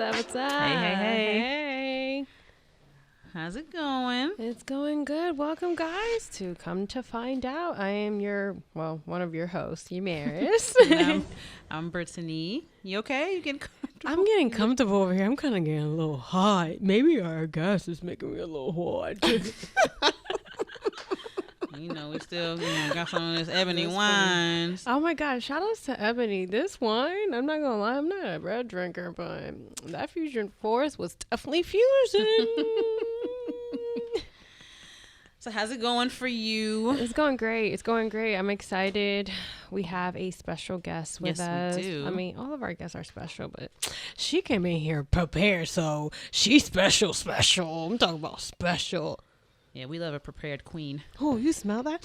up? What's up? Hey. How's it going? It's going good. Welcome, guys, to Come to Find Out. I am one of your hosts, Yamaris. I'm Brittany. You okay? You getting comfortable? I'm getting comfortable over here. I'm kind of getting a little hot. Maybe our gas is making me a little hot. We still got some of this ebony wines. Oh my God! Shout outs to Ebony. This wine, I'm not gonna lie, I'm not a red drinker, but that Fusion Force was definitely Fusion. So how's it going for you? It's going great. I'm excited. We have a special guest with us. We do. I mean, all of our guests are special, but she came in here prepared, so she's special. I'm talking about special. Yeah, we love a prepared queen. Oh, you smell that?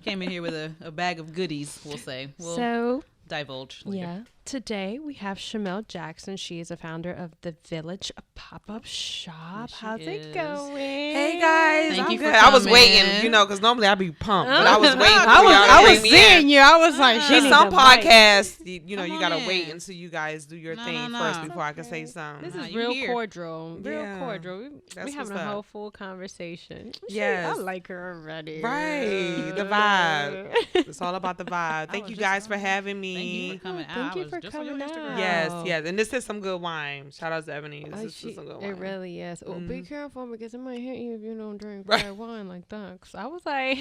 Came in here with a bag of goodies, we'll say. We'll divulge later. Yeah. Today we have Shamelle Jackson. She is a founder of the Village Pop-Up Shop. How's it going? Hey guys, Thank you for I was coming. waiting, because normally I'd be pumped, but I was waiting. I was seeing you. I was like, she some podcasts, you Come gotta on wait in. until you guys do your thing No. first before I can say something. This is you real here. cordial. Yeah. We That's having what's a up. whole full conversation. Yes. I like her already. Right, the vibe. It's all about the vibe. Thank was you just guys for on- having Thank you me. for coming Thank out. you I was for just on your coming Instagram. out. Yes, and this is some good wine. Shout out to Ebony. This is some good wine. It really is. Oh, be careful because it might hit you if you don't drink Right. red wine like that. 'Cause I was like,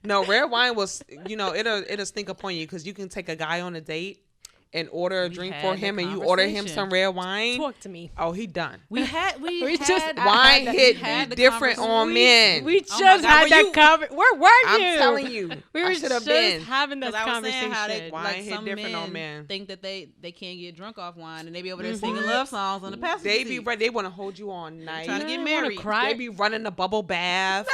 No, red wine was, it'll stink upon you because you can take a guy on a date and order a We drink had for the him, and you order him conversation. some red wine. talk to me. Oh, he done. We had Wine hit the different on men. We Oh just my God, had were that you- conversation. Where were you? I'm telling you, We were I should have just been. having this I was conversation. saying how they, Wine like hit some different men on men. think that they can't get drunk off wine, and they be over there singing love songs on the passenger They be seat. ready. They want to hold you all night. Trying to get I wanna married. cry. They be running the bubble bath.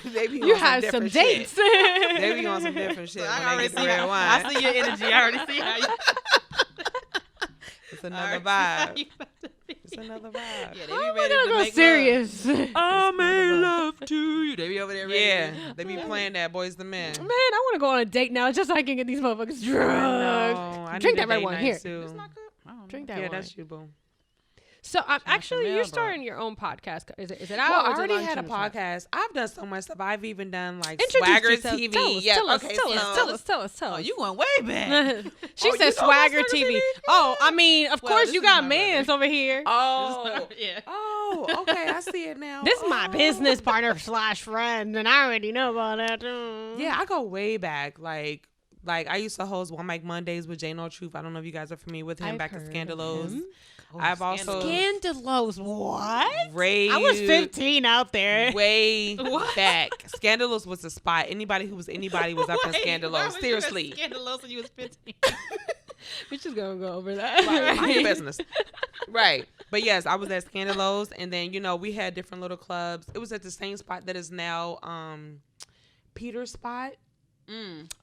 They be You on had some different shit. dates. They be on some different shit So when I they already get the see red how, wine. I see your energy. I already see how you. It's I another already see how vibe. you about to be. It's another vibe. Yeah, they How am be I ready gonna to go make serious? I'm in love to you. They be over there ready. Yeah, they be playing that Boys the Men. Man, I want to go on a date now just so I can get these motherfuckers drunk. I Drink need that a red date wine night here. too. It's not good. I don't know. Drink that Yeah, wine. that's you, boo. So actually, Shamelle, you're but- starting your own podcast. Is it Well, out? I or is it already launched had a in the summer? podcast. I've done so much stuff. I've even done like Introduce Swagger yourself. TV. Tell us, Yeah, tell us, okay, tell so- us, tell us. Oh, you went way back. She Oh, said you know Swagger about Swagger TV. TV? Oh, I mean, of Well, course this you is got my mans over here. Oh, Yeah. oh, okay. I see it now. This is my Oh. business partner / friend, and I already know about that too. Yeah, I go way back. Like I used to host One Mic Mondays with Jay No Truth. I don't know if you guys are familiar with him. I've back to heard of Scandalos. him. I've also Scandalos. What? Ray. I was 15 out there. Way back. Scandalos was the spot. Anybody who was anybody was up in Scandalos. Seriously. Scandalous when you was 15. We're just gonna go over that. Right, mind your business. Right. But yes, I was at Scandalos, and then we had different little clubs. It was at the same spot that is now Peter's spot.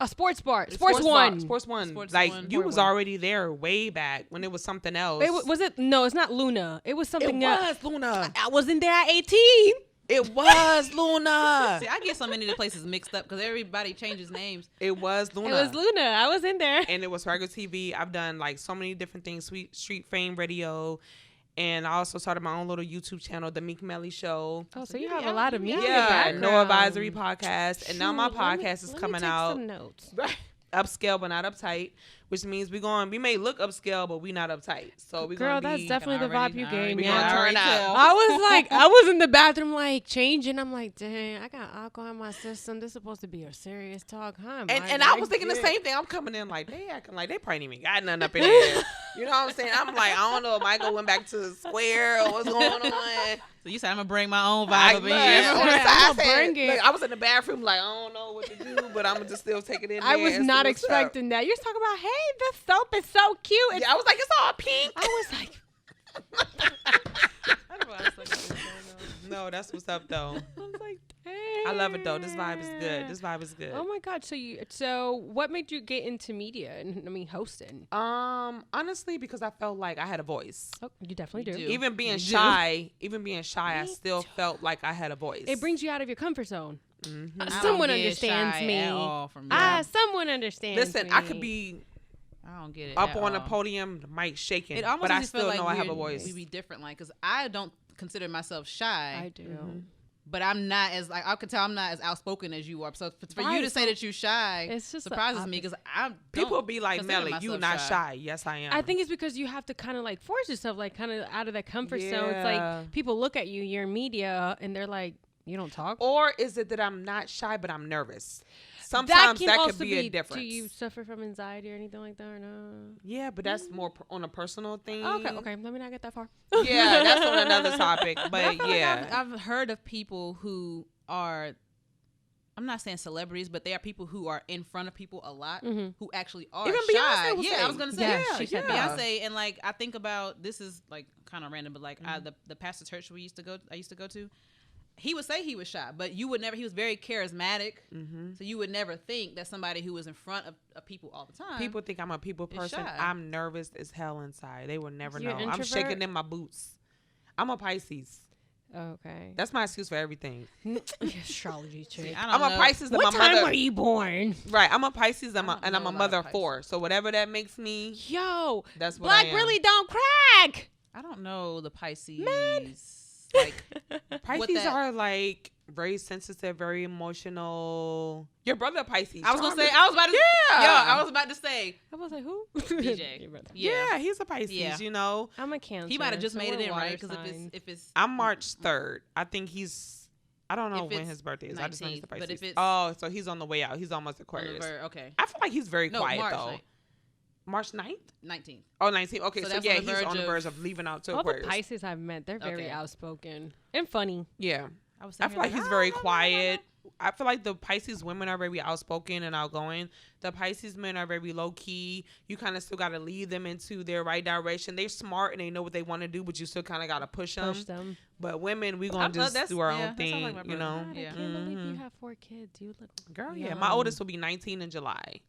A sports bar. Sports One. Sports One. Sports Like One. you Sport was One. already there way back when it was something else. Was it? No, it's not Luna. It was something else. Luna. I wasn't there at 18. It was Luna. See, I get so many of the places mixed up because everybody changes names. It was Luna. It was Luna. I was in there. And it was Swagger TV. I've done like so many different things. Street Fame Radio. And I also started my own little YouTube channel, The Meek Melly Show. Oh, so you Yeah, have a lot of yeah. music Yeah, background. No Advisory Podcast. And now my Shoot, let me- podcast is let me coming take out. Some notes. Upscale but not uptight, which means we may look upscale but we not uptight. So we Girl, gonna that's be definitely the vibe you gave me. we gonna turn out. I was like, I was in the bathroom like changing. I'm like, dang, I got alcohol in my system. This is supposed to be a serious talk, huh? And I was thinking the same thing. I'm coming in like they acting like they probably ain't even got nothing up in there. You know what I'm saying? I'm like, I don't know if Michael went back to the square or what's going on. So you said I'm gonna bring my own vibe up in here. I was in the bathroom like I don't know what to do, but I'm gonna just still take it in there. I was and see not what's up. expecting that. You're talking about, hey, this soap is so cute. It's, Yeah, I was like, it's all pink. I was like, I don't know why I was like, what's going on. No, that's what's up though. I was like, dang. I love it though. This vibe is good. This vibe is good. Oh my God. So what made you get into media and hosting? Honestly, because I felt like I had a voice. Oh, you definitely do. do. Even being You do. shy, I Me still felt like I had a voice. It brings you out of your comfort zone. Mm-hmm. I don't Someone get understands shy me. at all from Someone understands Listen, me. I could be I don't get it. Up on the podium, the mic shaking, but I still know I have a voice. We be different, like, because I don't consider myself shy. I do. But I'm not as, like, I can tell I'm not as outspoken as you are. So for you to say that you're shy, it's just surprises me, because people be like, Melly, you not shy. Yes, I am. I think it's because you have to kind of like force yourself, like kind of out of that comfort zone. It's like people look at you, you're in media, and they're like, you don't talk. Or is it that I'm not shy, but I'm nervous? Sometimes that could be a difference. Do you suffer from anxiety or anything like that, or no? Yeah, but that's more on a personal thing. Okay. Let me not get that far. Yeah, that's on another topic. But yeah, I've heard of people who are, I'm not saying celebrities, but they are people who are in front of people a lot, who actually are even shy. Beyonce was I was gonna say, she said Beyonce, and like I think about, this is like kind of random, but like the pastor church I used to go to. He would say he was shy, but you would never. He was very charismatic, so you would never think that somebody who was in front of people all the time. People think I'm a people person. Shy. I'm nervous as hell inside. They will never know. I'm shaking in my boots. I'm a Pisces. Okay, that's my excuse for everything. Astrology chick. I'm a Pisces. What time were you born? Right, I'm a Pisces, and I'm a mother of 4. So whatever that makes me. Yo, that's what Black I am. really don't crack. I don't know the Pisces. Man. Like Pisces are like very sensitive, very emotional. Your brother Pisces. I was about to say. I was like, who? DJ. Yeah, he's a Pisces. Yeah. You know, I'm a Cancer. He might have just made it in, right? Because if it's I'm March 3rd. I think he's. I don't know when his birthday is. 19th, I just know he's a Pisces. But if it's, so he's on the way out. He's almost Aquarius. Okay. I feel like he's very quiet March, though. like, March 9th? 19th. Oh, 19th. Okay, so yeah, he's on the verge of leaving out to all Aquarius. the Pisces I've met, they're very outspoken and funny. Yeah. I feel like he's very quiet. I feel like the Pisces women are very outspoken and outgoing. The Pisces men are very low key. You kind of still got to lead them into their right direction. They're smart and they know what they want to do, but you still kind of got to push them. But women, we gonna just do our own thing, like you know. God, I can't believe you have 4 kids. You look girl. young. Yeah, my oldest will be 19 in July.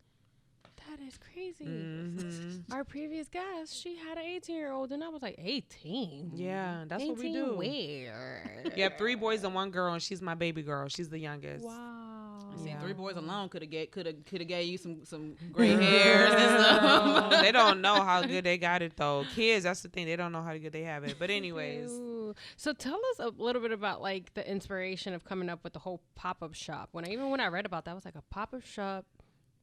That is crazy. Our previous guest, she had an 18-year-old, and I was like, 18? Yeah, that's what we do. Where? You have 3 boys and 1 girl, and she's my baby girl. She's the youngest. Wow. I see, 3 boys alone could have gave you some gray hairs and stuff. They don't know how good they got it though. Kids, that's the thing. They don't know how good they have it. But anyways. So tell us a little bit about like the inspiration of coming up with the whole pop-up shop. When I read about that, I was like, a pop-up shop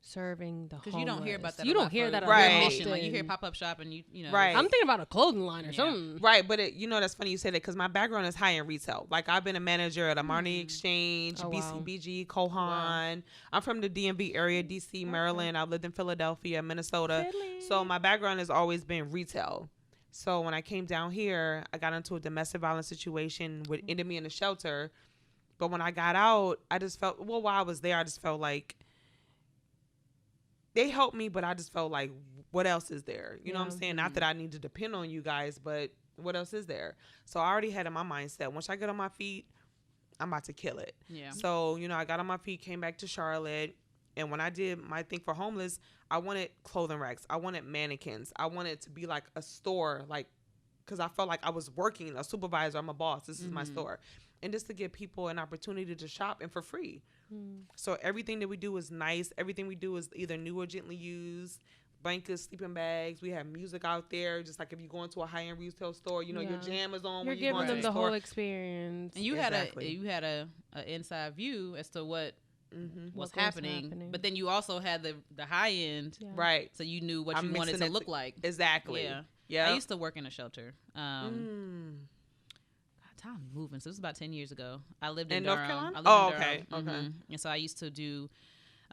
serving the homeless. Because you don't hear about that. You don't hear that right. Like you hear pop-up shop and you know. Right. I'm thinking about a clothing line or something. Right, but that's funny you say that because my background is high in retail. Like I've been a manager at Amani Exchange, BCBG, Kohan. Wow. I'm from the DMV area, DC, Maryland. I lived in Philadelphia, Minnesota. So my background has always been retail. So when I came down here, I got into a domestic violence situation which ended me in a shelter. But when I got out, I just felt, while I was there, I just felt like they helped me, but I just felt like, what else is there? You know what I'm saying? Not that I need to depend on you guys, but what else is there? So I already had in my mindset, once I get on my feet, I'm about to kill it. Yeah. So, I got on my feet, came back to Charlotte. And when I did my thing for homeless, I wanted clothing racks. I wanted mannequins. I wanted to be like a store, because I felt like I was working, a supervisor. I'm a boss. This is my store. And just to give people an opportunity to shop and for free. So everything that we do is nice. Everything we do is either new or gently used. Blankets, sleeping bags. We have music out there. Just like if you go into a high-end retail store, your jam is on. You're when you giving them the store. whole experience. And you had a inside view as to what was happening. But then you also had the high end, right? So you knew what you wanted to look like. Exactly. Yeah. I used to work in a shelter. Time moving. So this was about 10 years ago. I lived in North Durham. Carolina? Okay. And so I used to do,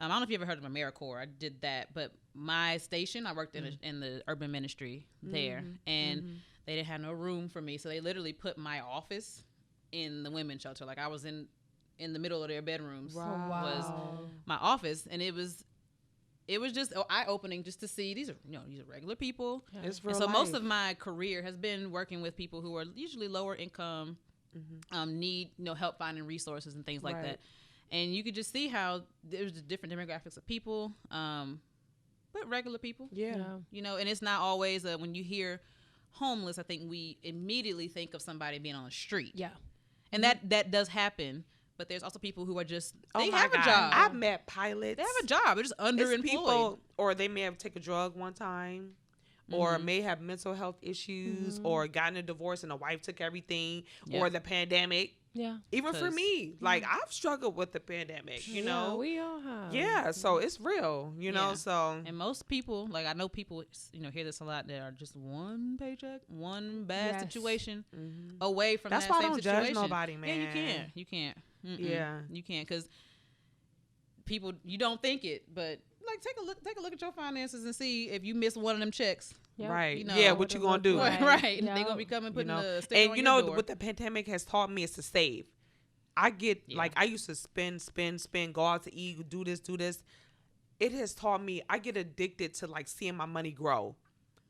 I don't know if you ever heard of AmeriCorps. I did that. But my station, I worked in the urban ministry there. And they didn't have no room for me. So they literally put my office in the women's shelter. Like I was in the middle of their bedrooms. Was my office. And it was just eye-opening just to see these are regular people. Yeah. It's real life. Most of my career has been working with people who are usually lower income, need help finding resources and things like that. And you could just see how there's different demographics of people, but regular people. Yeah. And it's not always when you hear homeless, I think we immediately think of somebody being on the street. Yeah. And that does happen. but there's also people who are just Oh they my have God. a job. I've met pilots. They have a job. They're just underemployed. People, or they may have taken a drug one time, or may have mental health issues, or gotten a divorce and the wife took everything, or the pandemic. Yeah. Even for me, like I've struggled with the pandemic, you know. We all have. Yeah, so it's real, you know. So and most people, like I know people, hear this a lot. That are just one paycheck, one bad situation away from that's that why same I don't situation. judge nobody, man. Yeah, you can't. Yeah, you can't because people you don't think it, but like take a look at your finances and see if you miss one of them checks. Yep. Right. You know, yeah, what you gonna do? Right. Yep. They gonna be coming putting a sticker and on you your know door. what the pandemic has taught me is to save. I get like I used to spend, go out to eat, do this. It has taught me I get addicted to like seeing my money grow.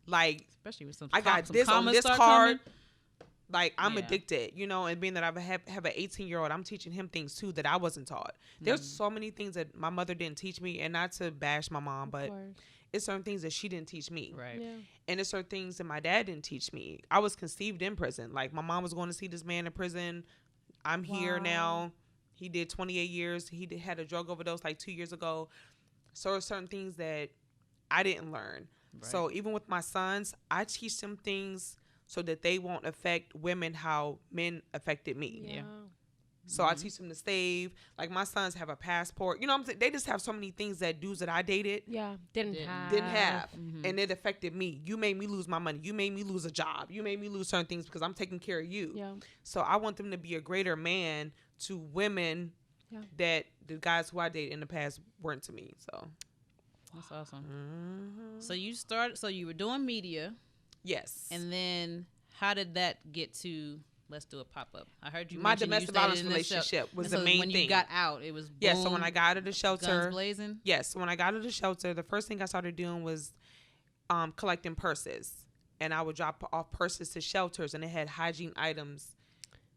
Like especially with some I got this on this card. Coming. Like I'm addicted, you know, and being that I have an 18-year-old, I'm teaching him things too that I wasn't taught. There's so many things that my mother didn't teach me, and not to bash my mom, but it's certain things that she didn't teach me. Right. Yeah. And it's certain things that my dad didn't teach me. I was conceived in prison. Like my mom was going to see this man in prison. I'm here now. He did 28 years. He had a drug overdose like 2 years ago. So there's certain things that I didn't learn. Right. So even with my sons, I teach them things so that they won't affect women how men affected me. Yeah. So I teach them to save. Like my sons have a passport. You know what I'm saying? They just have so many things that dudes that I dated didn't have. And it affected me. You made me lose my money. You made me lose a job. You made me lose certain things because I'm taking care of you. Yeah. So I want them to be a greater man to women that the guys who I dated in the past weren't to me. So that's awesome. So you were doing media. Yes. And then how did that get to let's do a pop-up? I heard you my domestic violence relationship was the main when thing. You got out, it was boom, yeah. So when I got out of the shelter, guns blazing. Yes. When I got out of the shelter, the first thing I started doing was collecting purses, and I would drop off purses to shelters, and it had hygiene items.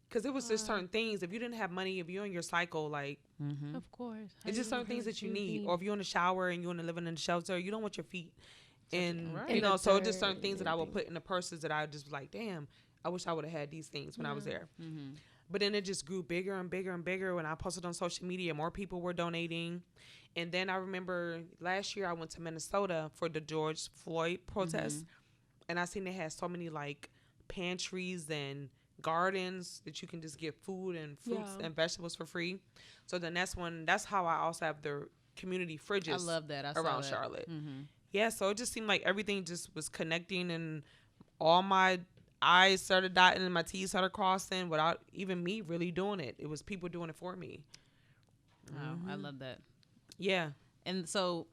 Because it was just certain things. If you didn't have money, if you're in your cycle, like, of course, it's just certain things that you need. Or if you're in the shower and you're living in the shelter, you don't want your feet. And, you know, so just certain things that I would put in the purses that I would just be like, damn, I wish I would have had these things when I was there. But then it just grew bigger and bigger and bigger. When I posted on social media, more people were donating. And then I remember last year I went to Minnesota for the George Floyd protest. And I seen they had so many, like, pantries and gardens that you can just get food and fruits and vegetables for free. So then that's how I also have the community fridges. I love that. Around Charlotte. Yeah, so it just seemed like everything just was connecting, and all my I's started dotting and my T's started crossing without even me really doing it. It was people doing it for me. Wow, I love that. Yeah. And so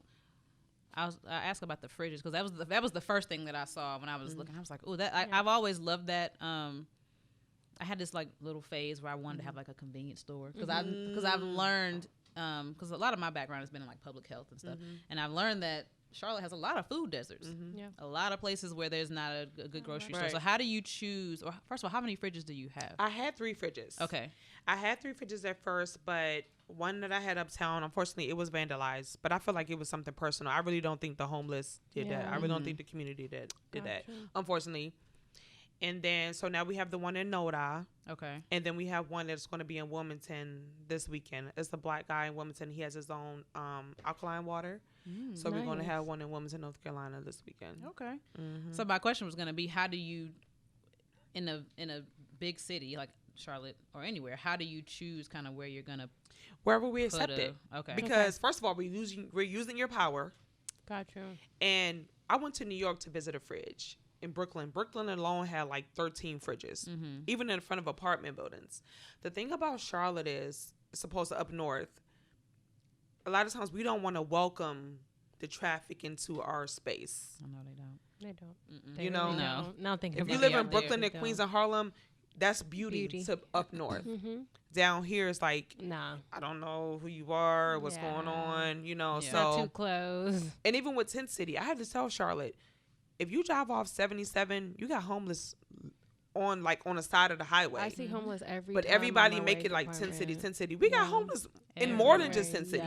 I asked about the fridges because that was the first thing that I saw when I was looking. I was like, oh, I've always loved that. I had this like little phase where I wanted to have like a convenience store because I've learned because a lot of my background has been in like public health and stuff, and I've learned that Charlotte has a lot of food deserts. A lot of places where there's not a good grocery store. So how do you choose? Or first of all, how many fridges do you have? I had 3 fridges. Okay. I had 3 fridges at first, but one that I had uptown, unfortunately, it was vandalized. But I feel like it was something personal. I really don't think the homeless did that. I really don't think the community did that, unfortunately. And then, so now we have the one in Noda. Okay. And then we have one that's going to be in Wilmington this weekend. It's a black guy in Wilmington. He has his own alkaline water. So we're going to have one in Wilmington, North Carolina this weekend. Okay. So my question was going to be, how do you, in a big city like Charlotte or anywhere, how do you choose kind of where you're going to wherever we accept it? Okay. Because first of all, we're using your power. Gotcha. And I went to New York to visit a fridge. In Brooklyn alone had like 13 fridges, even in front of apartment buildings. The thing about Charlotte is, it's supposed to up north, a lot of times we don't want to welcome the traffic into our space. I know they don't. They you know, now thinking if you live in Brooklyn and Queens and Harlem, that's beauty. To up north. Down here it's like, I don't know who you are, what's going on, you know. So not too close. And even with Tent City, I had to tell Charlotte, if you drive off 77, you got homeless on the side of the highway. I see homeless every but time. But everybody make it like Tent City. We got homeless in more than just Tent City.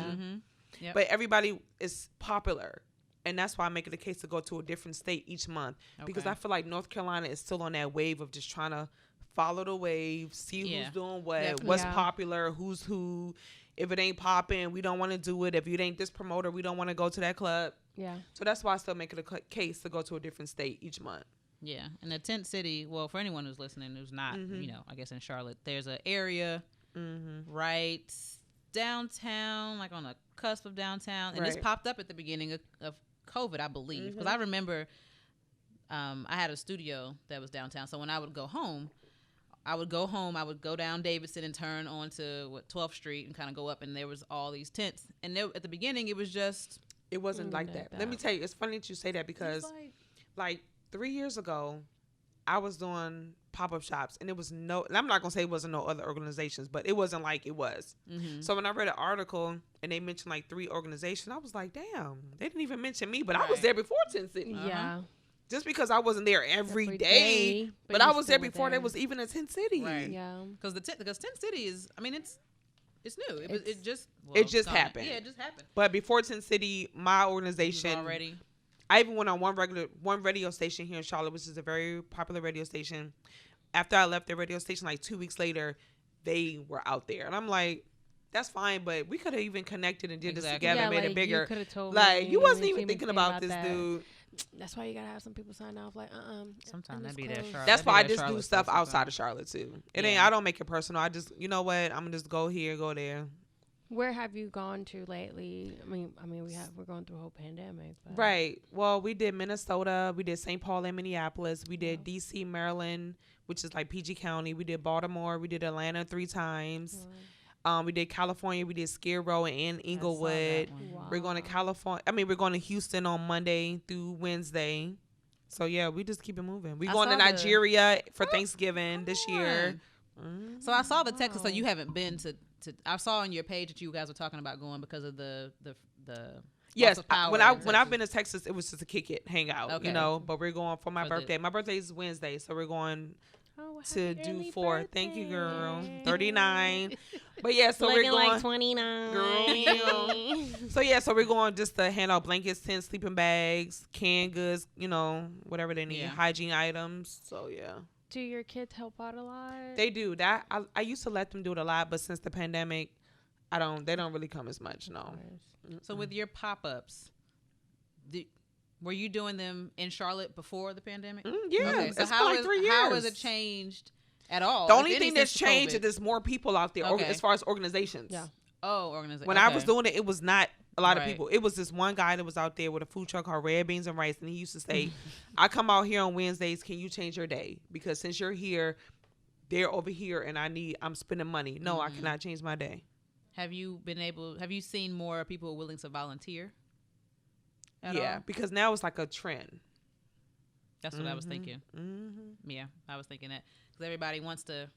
But everybody is popular. And that's why I make it a case to go to a different state each month. Because I feel like North Carolina is still on that wave of just trying to follow the wave, see who's doing what, Definitely. what's popular, who's who. If it ain't popping, we don't want to do it. If it ain't this promoter, we don't want to go to that club. Yeah. So that's why I still make it a case to go to a different state each month. Yeah. And the tent city, well, for anyone who's listening who's not, you know, I guess in Charlotte, there's an area right downtown, like on the cusp of downtown. And this popped up at the beginning of COVID, I believe. Because I remember I had a studio that was downtown. So when I would go home, I would go down Davidson and turn onto 12th Street and kind of go up, and there was all these tents. And there, at the beginning, it was just... It wasn't like that. Let me tell you, it's funny that you say that because, like 3 years ago, I was doing pop-up shops, and it was no... I'm not going to say it wasn't no other organizations, but it wasn't like it was. So when I read an article, and they mentioned like 3 organizations, I was like, damn, they didn't even mention me, but I was there before Tent City. Yeah. Just because I wasn't there every day, but I was there before there was even a Tent City. Right. Yeah. Because Tent City is, I mean, it's new. It just happened. Yeah, it just happened. But before Tent City, my organization already. I even went on one radio station here in Charlotte, which is a very popular radio station. After I left the radio station, like 2 weeks later, they were out there, and I'm like, that's fine, but we could have even connected and did this together, and made it bigger. You wasn't even thinking about this, dude. That's why you gotta have some people sign off. Like, sometimes that'd be that Charlotte. That's why I just do stuff outside of Charlotte too. It ain't. I don't make it personal. I just, you know what? I'm gonna just go here, go there. Where have you gone to lately? I mean, we're going through a whole pandemic. But. Right. Well, we did Minnesota. We did St. Paul and Minneapolis. We did D.C., Maryland, which is like PG County. We did Baltimore. We did Atlanta 3 times. Wow. We did California. We did Skid Row and Inglewood. Wow. We're going to California. We're going to Houston on Monday through Wednesday. So yeah, we just keep it moving. We're going to Nigeria for Thanksgiving this year. So I saw the text. So you haven't been to. I saw on your page that you guys were talking about going because of the. Yes, when I've been to Texas, it was just a kick it, hang out, you know. But we're going for my birthday. My birthday is Wednesday, so we're going to do 4. Birthday. Thank you, girl. 39. But yeah, so we're going like 29. Girl. So we're going just to hand out blankets, tents, sleeping bags, canned goods, you know, whatever they need, hygiene items. So yeah. Do your kids help out a lot? They do. That I used to let them do it a lot, but since the pandemic, they don't really come as much. No. So with your pop-ups, were you doing them in Charlotte before the pandemic? Yeah. Okay. So how has it changed at all? The only thing that's changed is there's more people out there as far as organizations. Yeah. Oh, organizations. When I was doing it, it was not a lot of people. It was this one guy that was out there with a food truck called Red Beans and Rice, and he used to say, I come out here on Wednesdays, can you change your day? Because since you're here, they're over here, and I'm spending money. No, I cannot change my day. Have you seen more people willing to volunteer? Yeah, because now it's like a trend. That's what I was thinking. Yeah, I was thinking that because everybody wants to.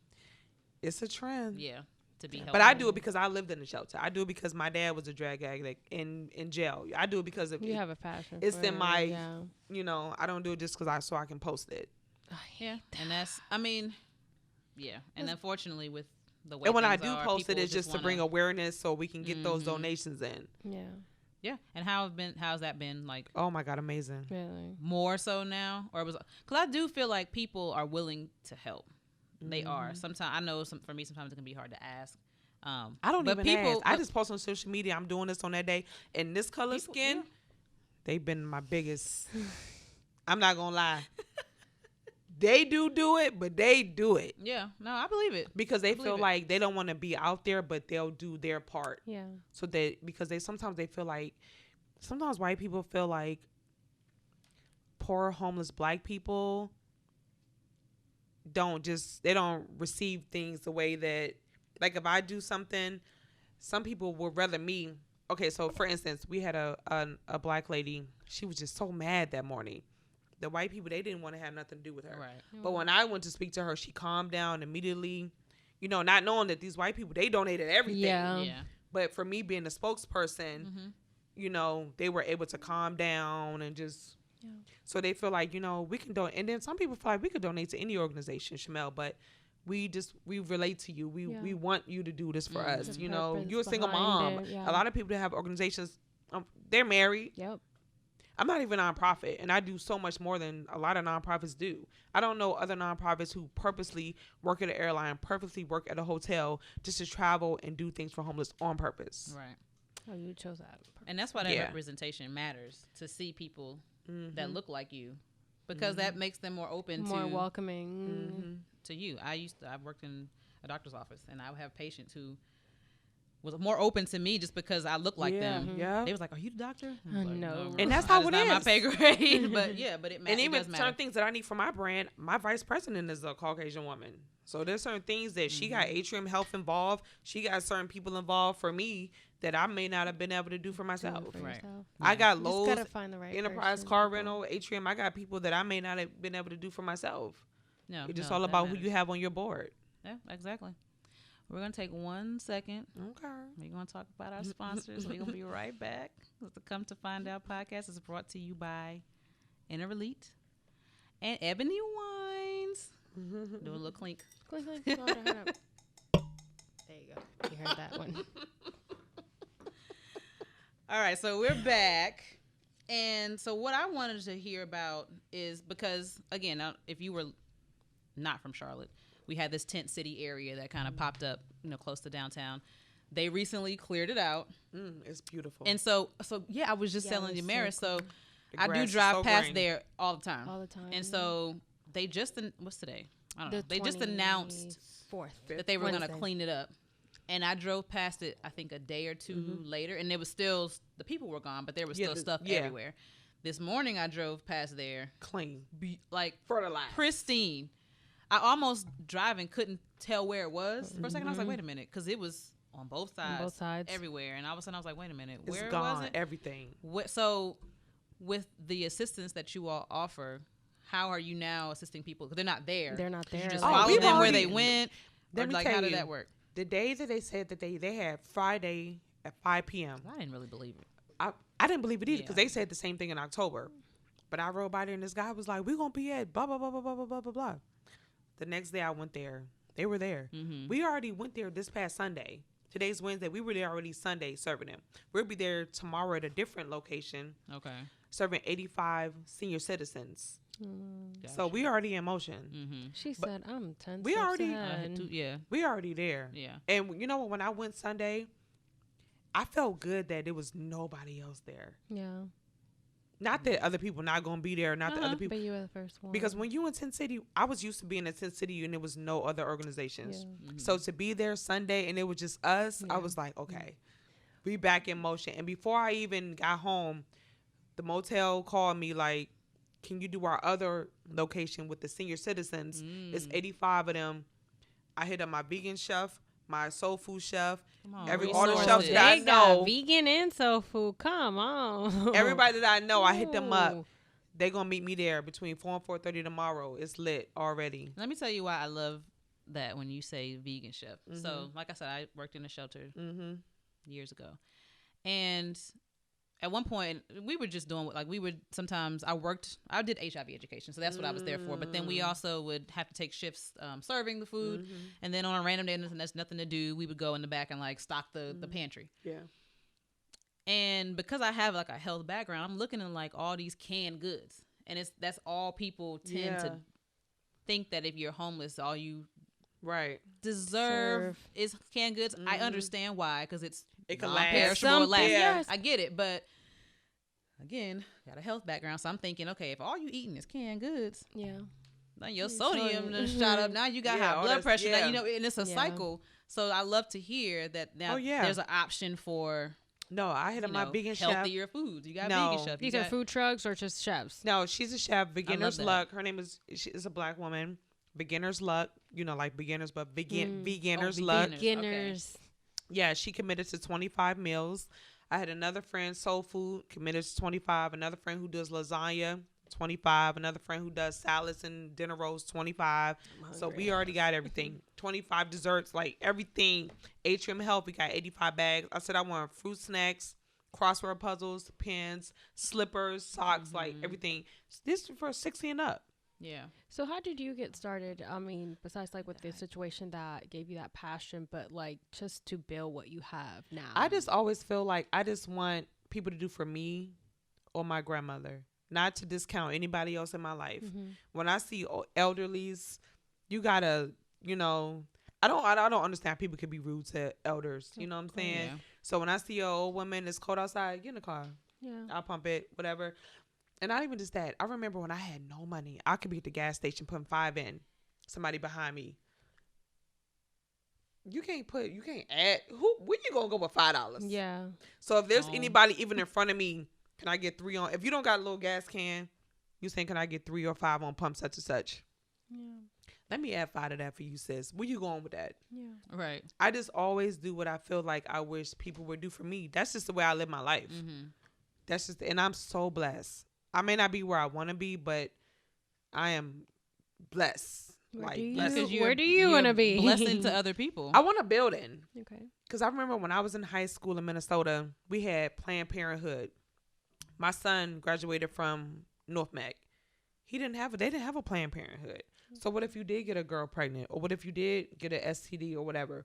It's a trend. Yeah, to be helpful. But I do it because I lived in the shelter. I do it because my dad was a drug addict in jail. I do it because of you have a passion. It's in my, you know, I don't do it just because so I can post it. Yeah, and that's, yeah, and unfortunately with the way and when I do post it, it's just to bring awareness so we can get those donations in. Yeah. Yeah, and how's that been like? Oh my God, amazing! Really? More so now, or because I do feel like people are willing to help. They are. Sometimes I know for me, sometimes it can be hard to ask. I don't even ask. I just post on social media. I'm doing this on that day, and this color skin, they've been my biggest. I'm not gonna lie. They do it, but they do it. Yeah, no, I believe it. Because they feel like they don't want to be out there, but they'll do their part. Yeah. So because sometimes they feel like, sometimes white people feel like poor, homeless black people they don't receive things the way that, like if I do something, some people would rather me. Okay, so for instance, we had a black lady. She was just so mad that morning. The white people, they didn't want to have nothing to do with her. Right. But when I went to speak to her, she calmed down immediately, you know, not knowing that these white people, they donated everything. Yeah. But for me being a spokesperson, you know, they were able to calm down and just, so they feel like, you know, we can donate. And then some people feel like we could donate to any organization, Shamelle, but we relate to you. We want you to do this for us. You know, you're a single mom. A lot of people that have organizations, they're married. Yep. I'm not even a nonprofit, and I do so much more than a lot of nonprofits do. I don't know other nonprofits who purposely work at an airline, purposely work at a hotel just to travel and do things for homeless on purpose. Right. Oh, you chose that. And that's why that representation matters, to see people that look like you, because that makes them more open, more welcoming to you. I worked in a doctor's office, and I would have patients who was more open to me just because I look like them. Yeah. They was like, "Are you the doctor?" Like, no. And that's how it is. Not my pay grade, but it matters. And even certain things that I need for my brand, my vice president is a Caucasian woman. So there's certain things that she got Atrium Health involved. She got certain people involved for me that I may not have been able to do for myself. Right. I got Lowe's, right Enterprise Car Rental, Atrium. I got people that I may not have been able to do for myself. No, it's just all about who you have on your board. Yeah, exactly. We're going to take 1 second. Okay. We're going to talk about our sponsors. We're going to be right back. The Come to Find Out podcast is brought to you by Inner Elite and Ebony Wines. Do a little clink. Clink, clink. Hold on. There you go. You heard that one. All right, so we're back. And so what I wanted to hear about is, because, again, if you were not from Charlotte, we had this tent city area that kind of popped up, close to downtown. They recently cleared it out. It's beautiful. And so yeah, I was just telling Yamaris. So I do grass drive is so past green. there all the time. All the time. And so they just, what's today? I don't know. They just announced 4th that they were going to clean it up. And I drove past it, I think, a day or two later, and there was still, the people were gone, but there was still stuff everywhere. This morning I drove past there. Clean. Like, fertilized. Pristine. I almost driving couldn't tell where it was. For a second, I was like, wait a minute, because it was on both sides, everywhere. And all of a sudden, I was like, wait a minute, where gone, was it? Everything. So, with the assistance that you all offer, how are you now assisting people? Because they're not there. They're not there. You just follow them where they went. Let or me like, tell how did you, that work? The day that they said that they had Friday at 5 p.m. I didn't really believe it. I didn't believe it either, because they said the same thing in October. But I rode by there, and this guy was like, we're going to be at blah, blah, blah, blah, blah, blah, blah, blah, blah. The next day I went there. They were there. We already went there this past Sunday. Today's Wednesday. We were there already Sunday serving them. We'll be there tomorrow at a different location. Okay. Serving 85 senior citizens. Gotcha. So we already in motion. She said, I'm 10 we already, we already there. Yeah. And you know what? When I went Sunday, I felt good that there was nobody else there. Yeah. Not that other people not going to be there. Not that other people. But you were the first one. Because when you in Tent City, I was used to being in Tent City and there was no other organizations. Yeah. So to be there Sunday and it was just us, I was like, okay, we back in motion. And before I even got home, the motel called me like, can you do our other location with the senior citizens? It's 85 of them. I hit up my vegan chef, my soul food chef, all the chefs that I know. Vegan and soul food. Come on. Everybody that I know, I hit them up. They gonna meet me there between 4 and 4:30 tomorrow. It's lit already. Let me tell you why I love that when you say vegan chef. So, like I said, I worked in a shelter years ago, and at one point we were just doing I did HIV education, so that's what I was there for. But then we also would have to take shifts serving the food, and then on a random day and there's nothing to do, we would go in the back and like stock the pantry. Yeah. And because I have like a health background, I'm looking at like all these canned goods, and that's all people tend to think, that if you're homeless, all you deserve is canned goods. I understand why, because it can last. Yes. I get it, but again, got a health background, so I'm thinking, okay, if all you eating is canned goods, now your sodium done shot up. Now you got high blood pressure. Now, and it's a cycle. So I love to hear that now there's an option for. No, I hit up my vegan chef. Healthier foods. You got vegan chef. These are food trucks or just chefs? No, she's a chef. Beginner's Luck. Her name is a black woman. Beginner's Luck. Like beginners, but Beginner's Luck. Beginners. Okay. Yeah, she committed to 25 meals. I had another friend, Soul Food, committed to 25. Another friend who does lasagna, 25. Another friend who does salads and dinner rolls, 25. So we already got everything. 25 desserts, like everything. Atrium Health, we got 85 bags. I said I want fruit snacks, crossword puzzles, pens, slippers, socks, like everything. This is for 60 and up. Yeah. So how did you get started? I mean, besides like with the situation that gave you that passion, but like just to build what you have now. I just always feel like I just want people to do for me or my grandmother. Not to discount anybody else in my life. When I see elderlies, you gotta, you know, I don't understand how people can be rude to elders. You know what I'm saying? Yeah. So when I see an old woman, it's cold outside, get in the car. Yeah. I'll pump it, whatever. And not even just that. I remember when I had no money, I could be at the gas station putting 5 in. Somebody behind me. You can't add. When you gonna go with $5? Yeah. So if there's anybody even in front of me, can I get 3 on? If you don't got a little gas can, you saying, can I get 3 or 5 on pump such and such? Yeah. Let me add 5 to that for you, sis. Where you going with that? Yeah. Right. I just always do what I feel like I wish people would do for me. That's just the way I live my life. That's just, and I'm so blessed. I may not be where I want to be, but I am blessed. Where do you want to be? Blessing to other people. I want a building. Okay. Because I remember when I was in high school in Minnesota, we had Planned Parenthood. My son graduated from North Mac. They didn't have a Planned Parenthood. So what if you did get a girl pregnant, or what if you did get an STD or whatever?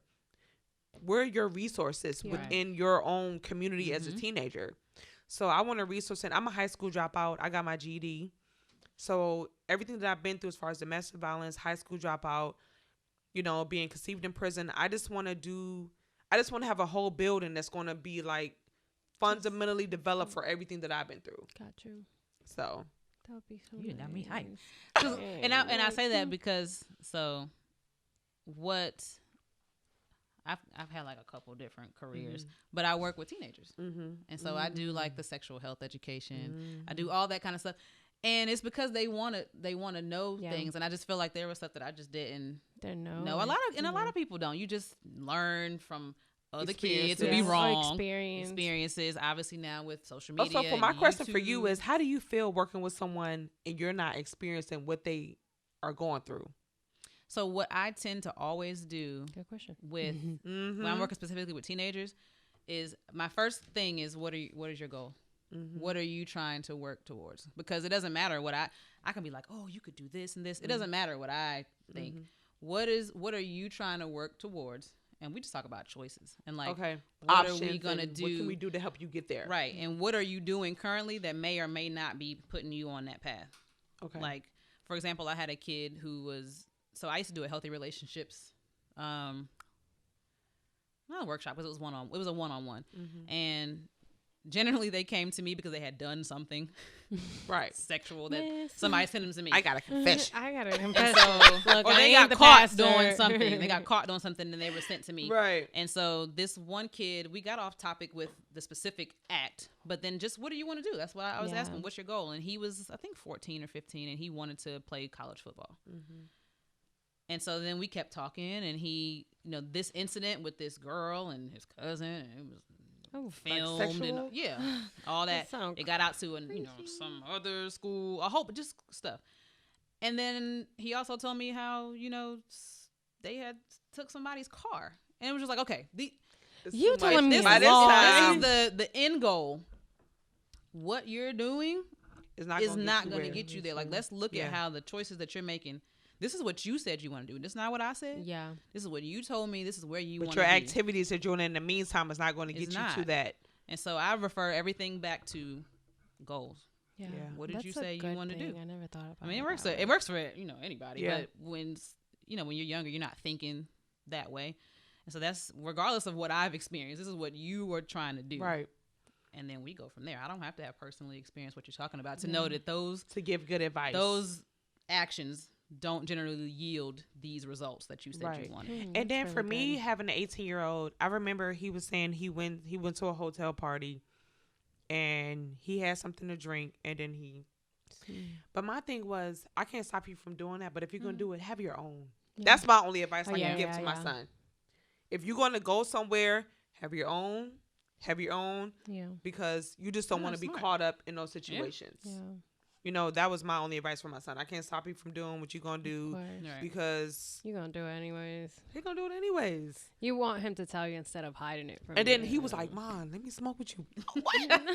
Where are your resources within your own community as a teenager? So I want a resource, and I'm a high school dropout. I got my GED. So everything that I've been through as far as domestic violence, high school dropout, you know, being conceived in prison, I just want to have a whole building that's going to be like fundamentally developed for everything that I've been through. Got you. So that would be so you got me hyped. And I say that because I've had like a couple different careers, but I work with teenagers, and so I do like the sexual health education. I do all that kind of stuff, and it's because they want to know things, and I just feel like there was stuff that I just didn't know. A lot of people don't. You just learn from other kids who be wrong. Experiences, obviously now with social media. So for my question for you is, how do you feel working with someone and you're not experiencing what they are going through? So what I tend to always do with when I'm working specifically with teenagers is my first thing is what is your goal? What are you trying to work towards? Because it doesn't matter what I can be like, oh, you could do this and this. It doesn't matter what I think. What are you trying to work towards? And we just talk about choices and like, what options are we gonna do? What can we do to help you get there? Right. And what are you doing currently that may or may not be putting you on that path? Okay. Like, for example, I had a kid who was. So I used to do a healthy relationships, not a workshop, because it was a one-on-one, and generally they came to me because they had done something, right, sexual that somebody sent them to me. I gotta confess. Look, or they got caught doing something. They got caught doing something, and they were sent to me. Right. And so this one kid, we got off topic with the specific act, but then just what do you want to do? That's why I was asking, what's your goal? And he was, I think, 14 or 15, and he wanted to play college football. And so then we kept talking, and he, this incident with this girl and his cousin, and it was filmed, like and all that. It got out to some other school, a whole just stuff. And then he also told me how they had took somebody's car, and it was just like, okay, you telling me this is the end goal. What you're doing is not going to get you there. Like, let's look at how the choices that you're making. This is what you said you want to do. This is not what I said. Yeah. This is what you told me. This is where you want to be. But your activities that you're doing in the meantime is not going to get you to that. And so I refer everything back to goals. Yeah. What did you say you want to do? I never thought about it. I mean, it works for anybody. Yeah. But when you're younger, you're not thinking that way. And so that's regardless of what I've experienced. This is what you were trying to do. Right. And then we go from there. I don't have to have personally experienced what you're talking about to know that to give good advice. Those actions don't generally yield these results that you said you wanted. And then for me, having an 18-year-old, I remember he was saying he went to a hotel party and he had something to drink, and then but my thing was, I can't stop you from doing that, but if you're going to do it, have your own. That's my only advice I can give to my son. If you're going to go somewhere, have your own, because you just don't want to be caught up in those situations. That was my only advice for my son. I can't stop you from doing what you're going to do because you're going to do it anyways. He's going to do it anyways. You want him to tell you instead of hiding it from you. And then he was like, Mom, let me smoke with you. What?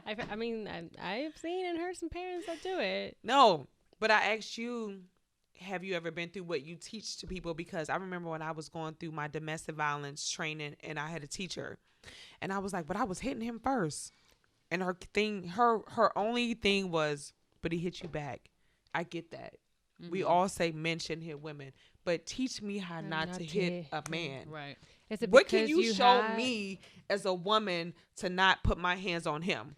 I mean, I've seen and heard some parents that do it. No, but I asked you, have you ever been through what you teach to people? Because I remember when I was going through my domestic violence training and I had a teacher. And I was like, but I was hitting him first. And her only thing was, but he hit you back. I get that. Mm-hmm. We all say men shouldn't hit women, but teach me how not to hit a man. Right. What can you show me as a woman to not put my hands on him?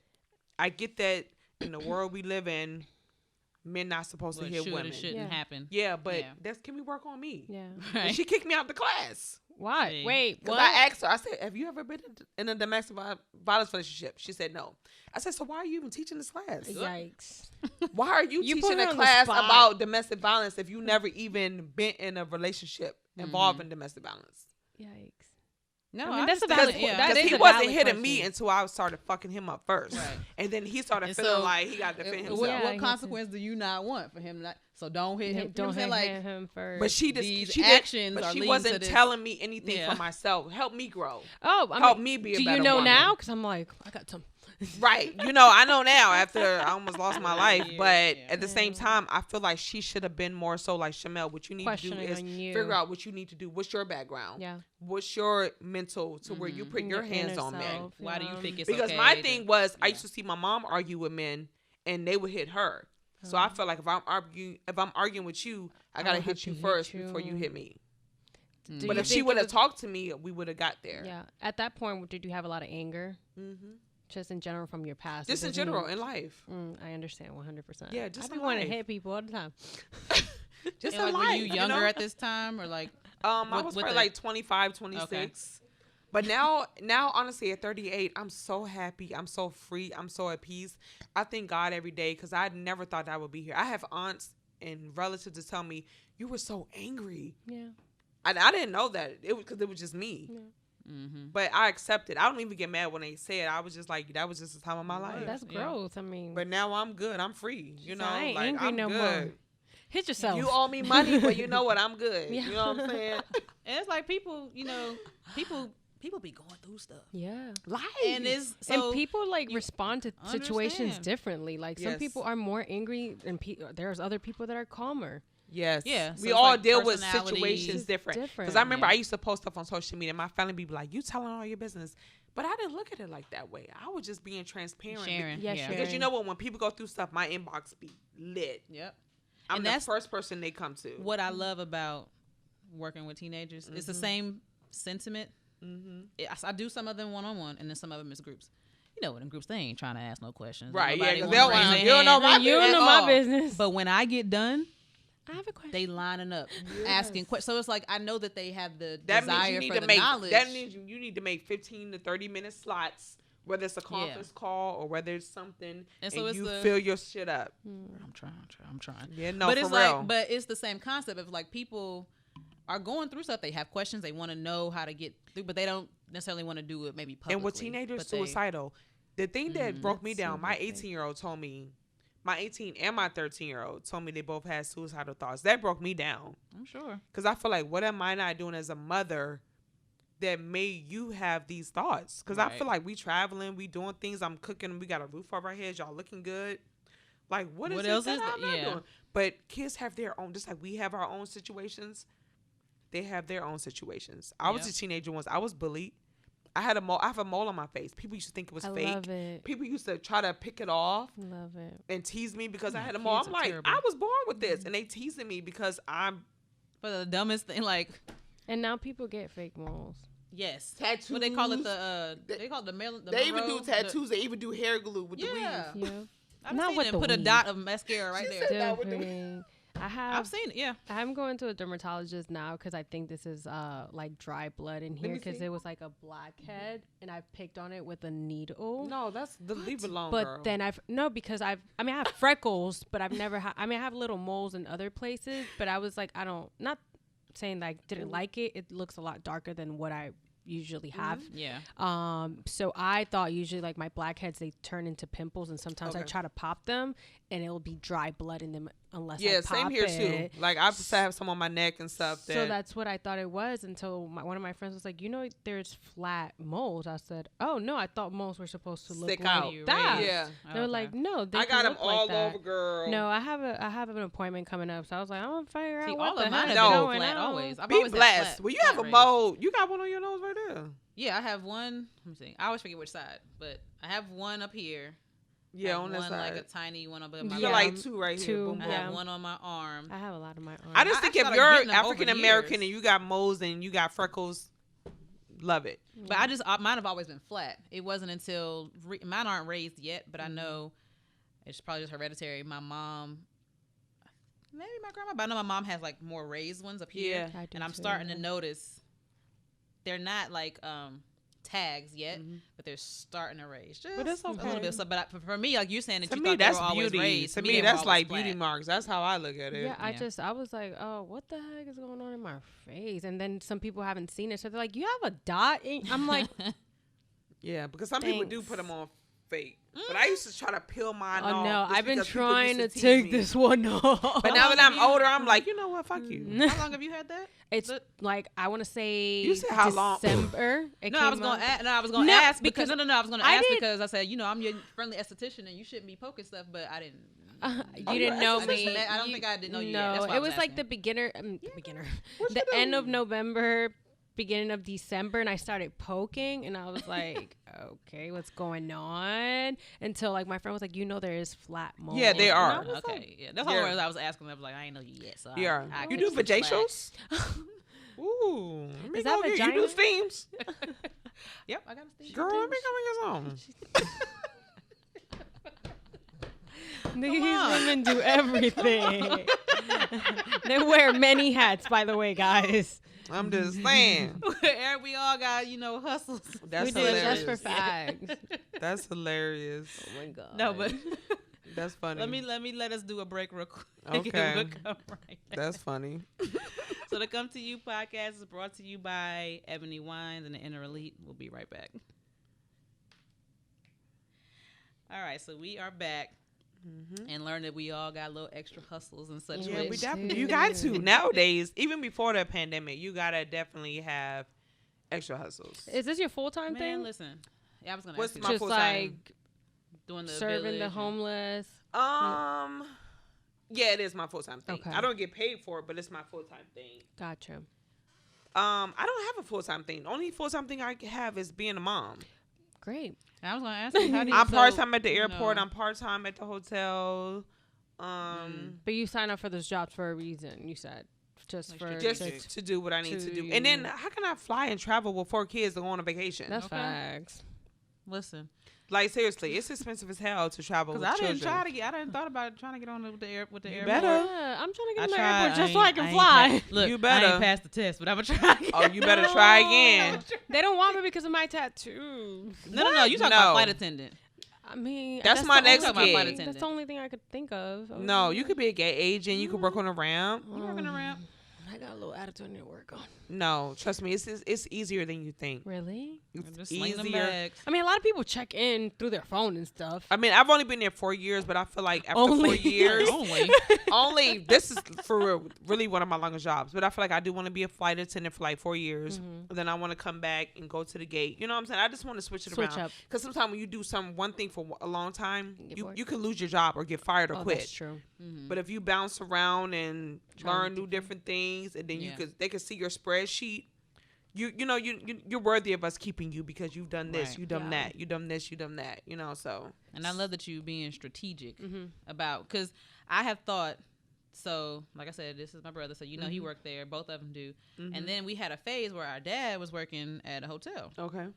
I get that in the world we live in, men not supposed to hit women. It shouldn't happen. Yeah, but can we work on me? Yeah. Right. And she kicked me out the class. Why? Wait, because I asked her, I said, have you ever been in a domestic violence relationship? She said no. I said, so why are you even teaching this class? Yikes. Why are you teaching a class about domestic violence if you never even been in a relationship involving domestic violence? Yikes. No, I mean, that's a valid. Because he wasn't hitting me until I started fucking him up first, right. And then he started feeling like he got to defend himself. What consequence do you not want for him? So don't hit him. Don't hit him first. But she wasn't telling me anything for myself. Help me grow. Help me be a better woman. Do you know now? Because I'm like, I got some. Right. I know now after I almost lost my life. But at the same time, I feel like she should have been more so like, Shamelle, what you need to do is figure out what you need to do. What's your background? Yeah. What's your mental to where you put your hands on men? Yeah. Why do you think it's because my thing was I used to see my mom argue with men and they would hit her. So I feel like if I'm arguing with you, I gotta hit you first before you hit me. But if she would have talked to me, we would have got there. Yeah. At that point, did you have a lot of anger? Mm-hmm. Just in general from your past. Just in general in life. I understand 100%. Yeah, just I want to hit people all the time. Just in life. Were you younger at this time or like? I was probably like 25, 26. Okay. But now, honestly, at 38, I'm so happy. I'm so free. I'm so at peace. I thank God every day because I never thought that I would be here. I have aunts and relatives to tell me, you were so angry. Yeah. I didn't know that. It was because it was just me. Yeah. Mm-hmm. But I accepted. I don't even get mad when they say it. I was just like, that was just the time of my life. That's growth. I mean, but now I'm good. I'm free. I ain't angry I'm no good. More. Hit yourself. You owe me money, but you know what? I'm good. Yeah. You know what I'm saying? And it's like people be going through stuff. Yeah. Life. And people respond to situations differently. Like some people are more angry and there's other people that are calmer. Yes. Yeah. We all deal with situations different. Because I remember I used to post stuff on social media and my family be like, you telling all your business. But I didn't look at it like that way. I was just being transparent. Sharing. Because you know what? When people go through stuff, my inbox be lit. Yep. I'm the first person they come to. What I love about working with teenagers, it's the same sentiment. Mm-hmm. I do some of them one-on-one and then some of them is groups. You know what? In groups, they ain't trying to ask no questions. Right. Nobody you don't know my business. But when I get done, I have a question. They lining up, asking questions. So it's like I know that they have the desire for the knowledge. That means you need to make 15 to 30 minute slots, whether it's a conference call or whether it's something, and you fill your shit up. I'm trying. Yeah, no, but for it's real. Like, but it's the same concept of like people are going through stuff. They have questions. They want to know how to get through, but they don't necessarily want to do it maybe publicly. And with teenagers suicidal, the thing that broke me down, my 18-year-old told me. My 18 and my 13-year-old told me they both had suicidal thoughts. That broke me down. I'm sure. Because I feel like, what am I not doing as a mother that made you have these thoughts? Because I feel like we traveling, we doing things. I'm cooking. We got a roof over our heads. Y'all looking good. Like, what else is that I'm not doing? But kids have their own, just like we have our own situations. They have their own situations. I was a teenager once. I was bullied. I have a mole on my face. People used to think it was fake. Love it. People used to try to pick it off. Love it. And tease me because I had a mole. I'm like, terrible. I was born with this. And they teasing me because I'm. For the dumbest thing, like. And now people get fake moles. Yes. Tattoos. What they call it, they call it the mail. They even do tattoos. They even do hair glue with the weave. Yeah. I've not seen them put a dot of mascara right there. I've seen it, yeah. I'm going to a dermatologist now because I think this is like dry blood in here because it was like a blackhead and I picked on it with a needle. No, leave it alone, but girl. Then because I have freckles, but I've never I have little moles in other places, but I was like, not saying that I didn't like it. It looks a lot darker than what I usually have. Yeah. So I thought usually like my blackheads, they turn into pimples and sometimes I try to pop them and it'll be dry blood in them unless Yeah, I pop same here it. too. Like I have some on my neck and stuff. So that's what I thought it was until one of my friends was like, there's flat moles. I said, oh no, I thought moles were supposed to look like that. Yeah, they were like, no, they I got them all like over, girl. No, I have an appointment coming up, so I was like, I'm gonna figure out what the heck is going flat on. Always, I've be always blessed. Well, you have a mole. You got one on your nose right there. Yeah, I have one. Let me see. I always forget which side, but I have one up here. Yeah, on that side. Like a tiny one up in my You got like two right here. Boom, I have one on my arm. I have a lot on my arm. I just think if you're African American and you got moles and you got freckles, love it. But mine have always been flat. It wasn't until mine aren't raised yet, but I know it's probably just hereditary. My mom, maybe my grandma, but I know my mom has like more raised ones up here, and I'm starting to notice they're not like tags yet, but they're starting to raise just a little bit. So, but for me, like you're saying that you thought they were always raised. To me, that's like beauty marks. That's how I look at it. Yeah, I was like, oh, what the heck is going on in my face? And then some people haven't seen it, so they're like, you have a dot? I'm like, yeah, because some people do put them on fake. But I used to try to peel mine off. Oh no, I've been trying to take this one off. But now that I'm older, I'm like, you know what? Fuck you. How long have you had that? It's like I want to say you said how December. I was going to ask because I was going to ask because I said, I'm your friendly esthetician and you shouldn't be poking stuff, but I didn't. You didn't know me. I don't think I didn't know you. No, yet. it was like the beginner, the end of November, beginning of December, and I started poking, and I was like, okay, what's going on? Until like my friend was like, there is flat moles. Yeah, they are. Okay, like, yeah, that's all I was asking. I was like, I didn't know you yet. So yeah, you do vajacials? Ooh, is that vagina? You do steams? Yep, I got a steam. Girl, let me come in your zone. These women do everything. They wear many hats, by the way, guys. I'm just saying. We all got, hustles. That's hilarious. Just for fags. That's hilarious. Oh my god. No, but that's funny. Let us do a break real quick. Okay. We'll come right back. That's funny. So the Come to You podcast is brought to you by Ebony Wines and the Inner Elite. We'll be right back. All right, so we are back. And learn that we all got little extra hustles and such. Yeah, we definitely. You got to nowadays. Even before the pandemic, you gotta definitely have extra hustles. Is this your full-time thing? Listen, I was gonna What's ask my you. full Just time? like Doing the serving the homeless. Yeah, it is my full time thing. Okay. I don't get paid for it, but it's my full time thing. Gotcha. I don't have a full time thing. The only full time thing I have is being a mom. Great. I was gonna ask you, how do you? I'm part time at the airport. I'm part time at the hotel. But you sign up for this job for a reason. You said just to do what I need to do. And then how can I fly and travel with 4 kids to go on a vacation? That's facts. Listen, like seriously, it's expensive as hell to travel with children. I didn't thought about trying to get on with the airport. Better. Yeah, I'm trying to get on the airport just so I can fly. Look, you better. I ain't passed the test, but I'm gonna try. Oh, you better try again. They don't want me because of my tattoo. No. You talking about flight attendant? I mean, that's my next gig. That's the only thing I could think of. No, you could be a gay agent. You could work on a ramp. You work on a ramp. I got a little attitude I need to work on. No, trust me, it's easier than you think. Really? It's easier. I mean, a lot of people check in through their phone and stuff. I mean, I've only been there 4 years, but I feel like after 4 years, only this is for really one of my longest jobs. But I feel like I do want to be a flight attendant for like 4 years. And then I want to come back and go to the gate. You know what I'm saying? I just want to switch around. Because sometimes when you do one thing for a long time, you can lose your job or get fired or quit. That's true. But if you bounce around and learn new different things, and then they can see your spreadsheet. You're worthy of us keeping you because you've done this, you've done that, you've done this, you've done that. So. And I love that you being strategic about, because I have thought. So, like I said, this is my brother. So he worked there. Both of them do. And then we had a phase where our dad was working at a hotel. Okay.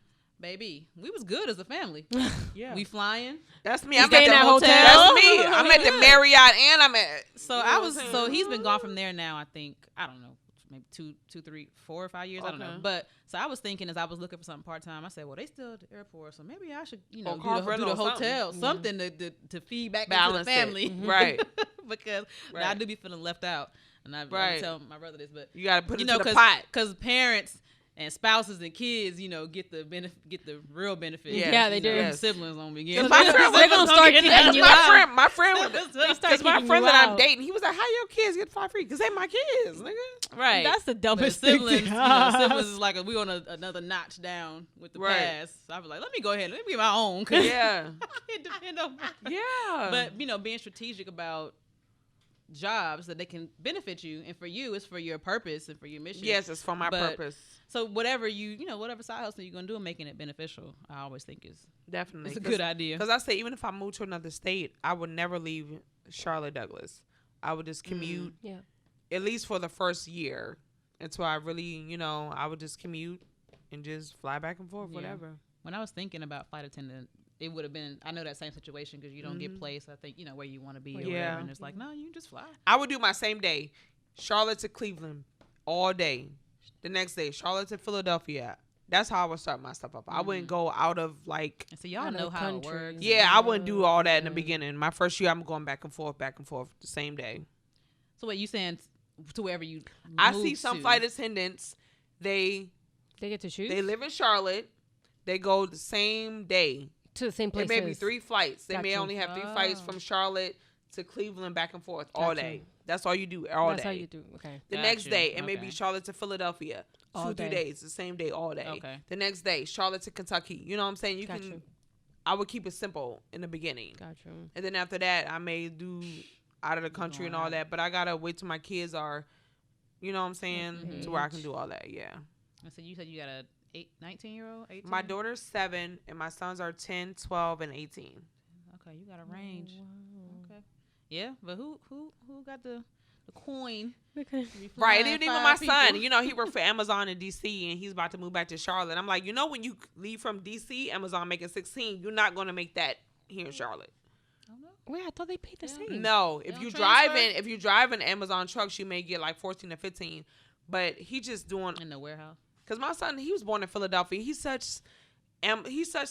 Baby, we was good as a family. Yeah. We flying. That's me. I'm at the hotel. That's me. I'm at the Marriott and I'm at. So he's been gone from there now, I think, I don't know, maybe 2, 3, 4 or 5 years. I don't know. But so I was thinking as I was looking for something part time, I said, well, they still at the airport, so maybe I should, do the hotel, something to feed back into the family. Right. Because I do be feeling left out. And I tell my brother this, but you got to put it in the pot. Because parents, And spouses and kids, get the real benefit. Yeah, they do. Yes. Siblings don't begin. My friend, they're gonna start kicking you out. My friend, because my friend that I'm dating, he was like, "How your kids get fly free? Because they my kids, nigga." Right. That's the dumbest siblings, thing. Siblings is like we on another notch down with the past. So I was like, let me go ahead, let me get my own. Cause yeah. I can't depend on. Yeah. But being strategic about jobs that they can benefit you, and for you, it's for your purpose and for your mission. Yes, it's for my purpose. So whatever whatever side hustle you're gonna do, making it beneficial, I always think is definitely it's a good idea. Because I say, even if I move to another state, I would never leave Charlotte Douglas. I would just commute, at least for the first year, until I really, I would just commute and just fly back and forth, whatever. When I was thinking about flight attendant, it would have been, I know that same situation because you don't get placed, I think, where you want to be or whatever. And it's like, no, you can just fly. I would do my same day, Charlotte to Cleveland all day. The next day, Charlotte to Philadelphia. That's how I would start my stuff up. I wouldn't go out of like. So y'all know how it works. Yeah, I wouldn't do all that in the beginning. My first year, I'm going back and forth the same day. So what you saying to wherever you? I see some flight attendants. They get to choose. They live in Charlotte. They go the same day to the same place. It may be 3 flights. They may only have 3 flights from Charlotte to Cleveland back and forth all day. That's all you do all day. That's how you do. Okay. The next day, it may be Charlotte to Philadelphia. 2-3 days, the same day, all day. Okay. The next day, Charlotte to Kentucky. You know what I'm saying? You can. I would keep it simple in the beginning. Gotcha. And then after that, I may do out of the country and all that. But I gotta wait till my kids are, you know what I'm saying, to where I can do all that. Yeah. So you said you got a 19-year-old? 18? My daughter's 7, and my sons are 10, 12, and 18. Okay, you got a range. Wow. Okay. Yeah, but who got the coin? Right, and even my son, he worked for Amazon in DC, and he's about to move back to Charlotte. I'm like, when you leave from DC, Amazon making 16, you're not going to make that here in Charlotte. Wait, I thought they paid the same. No, if you drive in Amazon trucks, you may get like 14 or 15. But he just doing in the warehouse. Cause my son, he was born in Philadelphia. He's such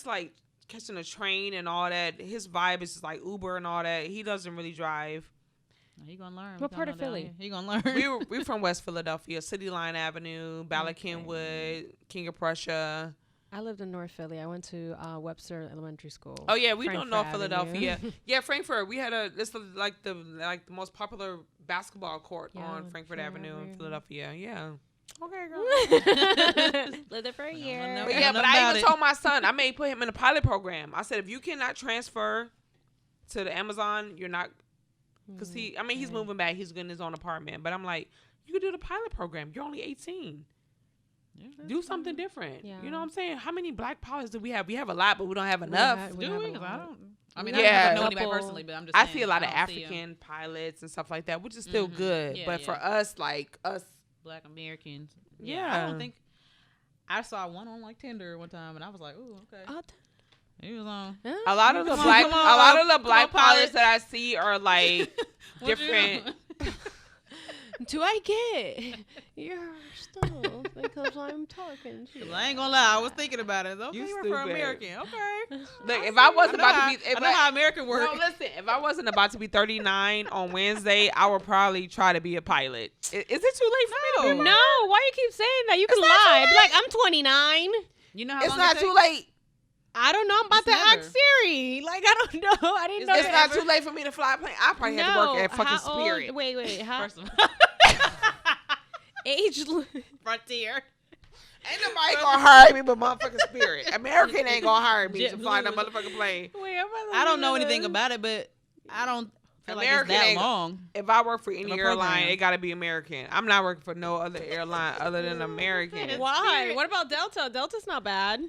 like catching a train and all that. His vibe is just like Uber and all that. He doesn't really drive. He gonna learn. What part of Philly? He gonna learn. We're from West Philadelphia, City Line Avenue, Bala Kenwood, King of Prussia. I lived in North Philly. I went to Webster Elementary School. Oh yeah, we don't know Philadelphia. Yeah, Frankfurt. We had this like the most popular basketball court on Frankfurt Avenue in Philadelphia. Yeah. Okay, girl. Lived there for a year. But I even told my son, I may put him in a pilot program. I said, if you cannot transfer to the Amazon, you're not. Because he's moving back. He's getting his own apartment. But I'm like, you could do the pilot program. You're only 18. Yeah, do something different. Yeah. You know what I'm saying? How many black pilots do we have? We have a lot, but we don't have enough. Do we? I don't know anybody personally, but I'm just saying. I see a lot of African pilots and stuff like that, which is still good. Yeah, but for us, Black Americans. Yeah. I don't think. I saw one on Tinder one time, and I was like, "Ooh, okay." He was on. A lot of the black pilots that I see are different. Do I get your stuff because I'm talking to you? I ain't gonna lie, I was thinking about it. Okay, you were for American. Okay. Look, if I wasn't about to be, I know how American works. No, listen. If I wasn't about to be 39 on Wednesday, I would probably try to be a pilot. Is it too late for me to be? No. Why you keep saying that? You can lie. Be like, I'm 29. You know how it's not too late. I don't know. I'm about to ask Siri. I don't know. I didn't know. It's not too late for me to fly a plane. I probably have to work at fucking Spirit. Wait. First of all. Age Frontier. Ain't nobody gonna hire me but motherfucking Spirit. American ain't gonna hire me to fly that motherfucking plane. I don't know anything about it, but I don't feel like it's that long. If I work for any airline, it gotta be American. I'm not working for no other airline other than American. Why? What about Delta? Delta's not bad.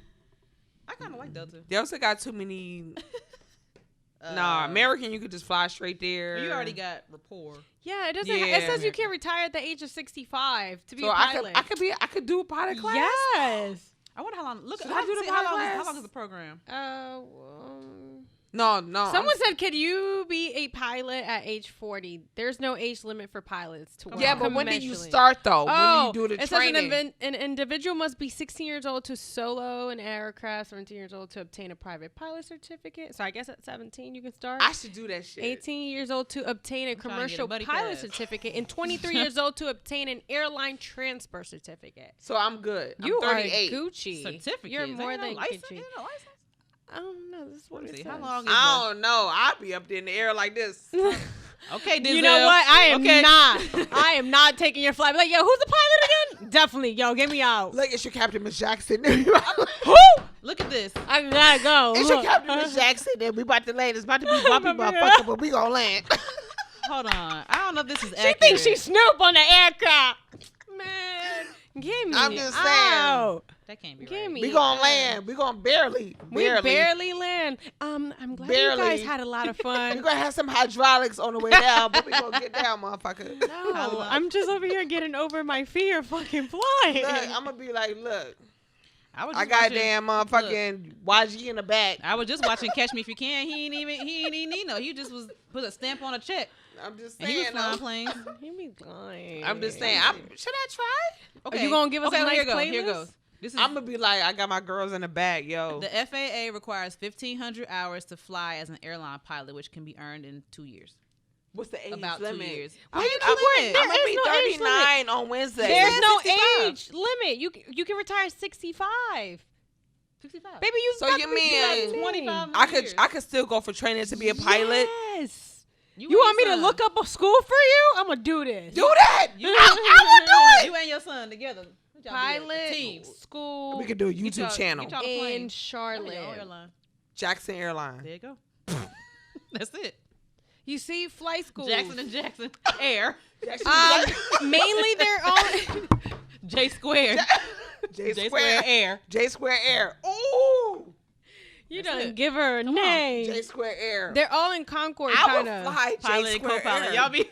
I kind of like Delta. Delta got too many. American, you could just fly straight there. You already got rapport. Yeah, it doesn't. It says you can retire at the age of 65 to be a pilot. I could do a pilot class. Yes. I wonder how long. Look, how long is the program? No. Someone said, "Could you be a pilot at age 40?" There's no age limit for pilots to work. Yeah, but when do you start though? Oh, when do you do the it training? says an individual must be 16 years old to solo an aircraft, 17 years old to obtain a private pilot certificate. So I guess at 17 you can start. I should do that shit. 18 years old to obtain a commercial pilot certificate, and 23 years old to obtain an airline transfer certificate. So I'm good. You I'm 38. are Gucci. Certificate. You're more than license? Gucci. I don't know. This is what it says. How long is I don't know. I'll be up there in the air like this. Okay, Denzel. You know what? I am not taking your flight. Like, yo, who's the pilot again? Definitely. Yo, get me out. Look, it's your Captain Miss Jackson. Who? Look at this. I gotta go. It's your Captain Miss Jackson, and we about to land. It's about to be bumpy, motherfucker, but we gonna land. Hold on. I don't know if this is She accurate. thinks she's Snoop on the aircraft. Man, get me I'm just out. That can't be Get right. me We gonna out. land. We gonna barely. We barely land. I'm glad you guys had a lot of fun. We're gonna have some hydraulics on the way down, but we gonna get down, motherfucker. No, I'm just over here getting over my fear of fucking flying. Look, I'm gonna be like, look, I got damn motherfucking YG in the back. I was just watching Catch Me If You Can. He ain't even need no. He just was put a stamp on a check. I'm just And he was saying. flying planes. He be lying. I'm just saying. Should I try? Okay. Are you gonna give us a nice here playlist? Here goes. I'm gonna be like, I got my girls in the back, yo. The FAA requires 1,500 hours to fly as an airline pilot, which can be earned in 2 years. What's the age About limit? 2 years. Why you keep wearing? I'm gonna be 39 on Wednesday. There's no 65. age limit. You can retire 65. 65. Baby, you. So you mean 25 I could still go for training to be a pilot? Yes. You want me to look up a school for you? I'm gonna do this. Do that. I will do it. You and your son together. Pilot team. school. We could do a YouTube channel. In Charlotte. Jackson Airline. There you go. That's it. You see, flight schools. Jackson and Jackson Air. Mainly they're all J Square. J J Square Air. J Square Air. Ooh. You That's done it. give her a name. J Square Air. They're all in Concord, I kind will of. fly Pilot J and Square co-pilot. Air. Y'all be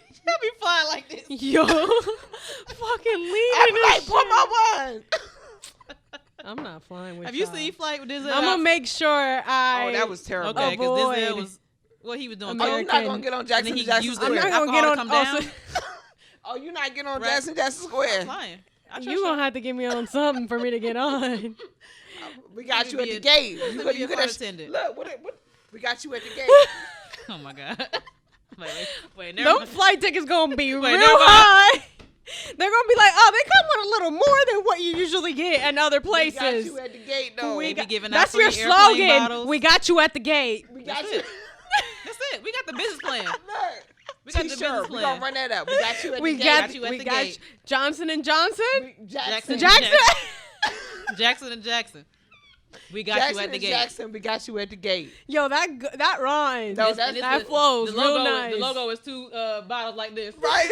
flying like this. Yo, fucking leaving I'm this like, shit. put my one. I'm not flying with Have y'all. you seen Flight with Denzel? I'm gonna make sure I. Oh, that was terrible. Okay, because avoid Denzel was what he was doing. Oh, you're not American. gonna get on Jackson And he Jackson used I'm Square. not gonna get on. Come down. Also, Oh, you're not getting on Right. Jackson Jackson Square. Flying. you gonna have to get me on something for me to get on. We got Let you me at be the a- gate. let You me could, be you a could flight have. attendant. Look, what? We got you at the gate. Oh my god. Wait, never Those mind. flight tickets gonna be real never mind. high. They're gonna be like, oh, they come with a little more than what you usually get in other We got places. you at the gate, though. They be giving out That's free your airplane slogan. bottles. We got you at the gate. We got That's you. it. That's it. We got the business plan. Look. We got the T-shirt. business We plan. gonna run that up. We got you at We the got gate. you at we the got gate. Johnson and Johnson. Jackson. Jackson. Jackson and Jackson. We got Jackson you at the and gate. Jackson. We got you at the gate. Yo, that rhymes. No, And that's it's that the- flows the real logo, nice. The logo is two bottles like this. Right.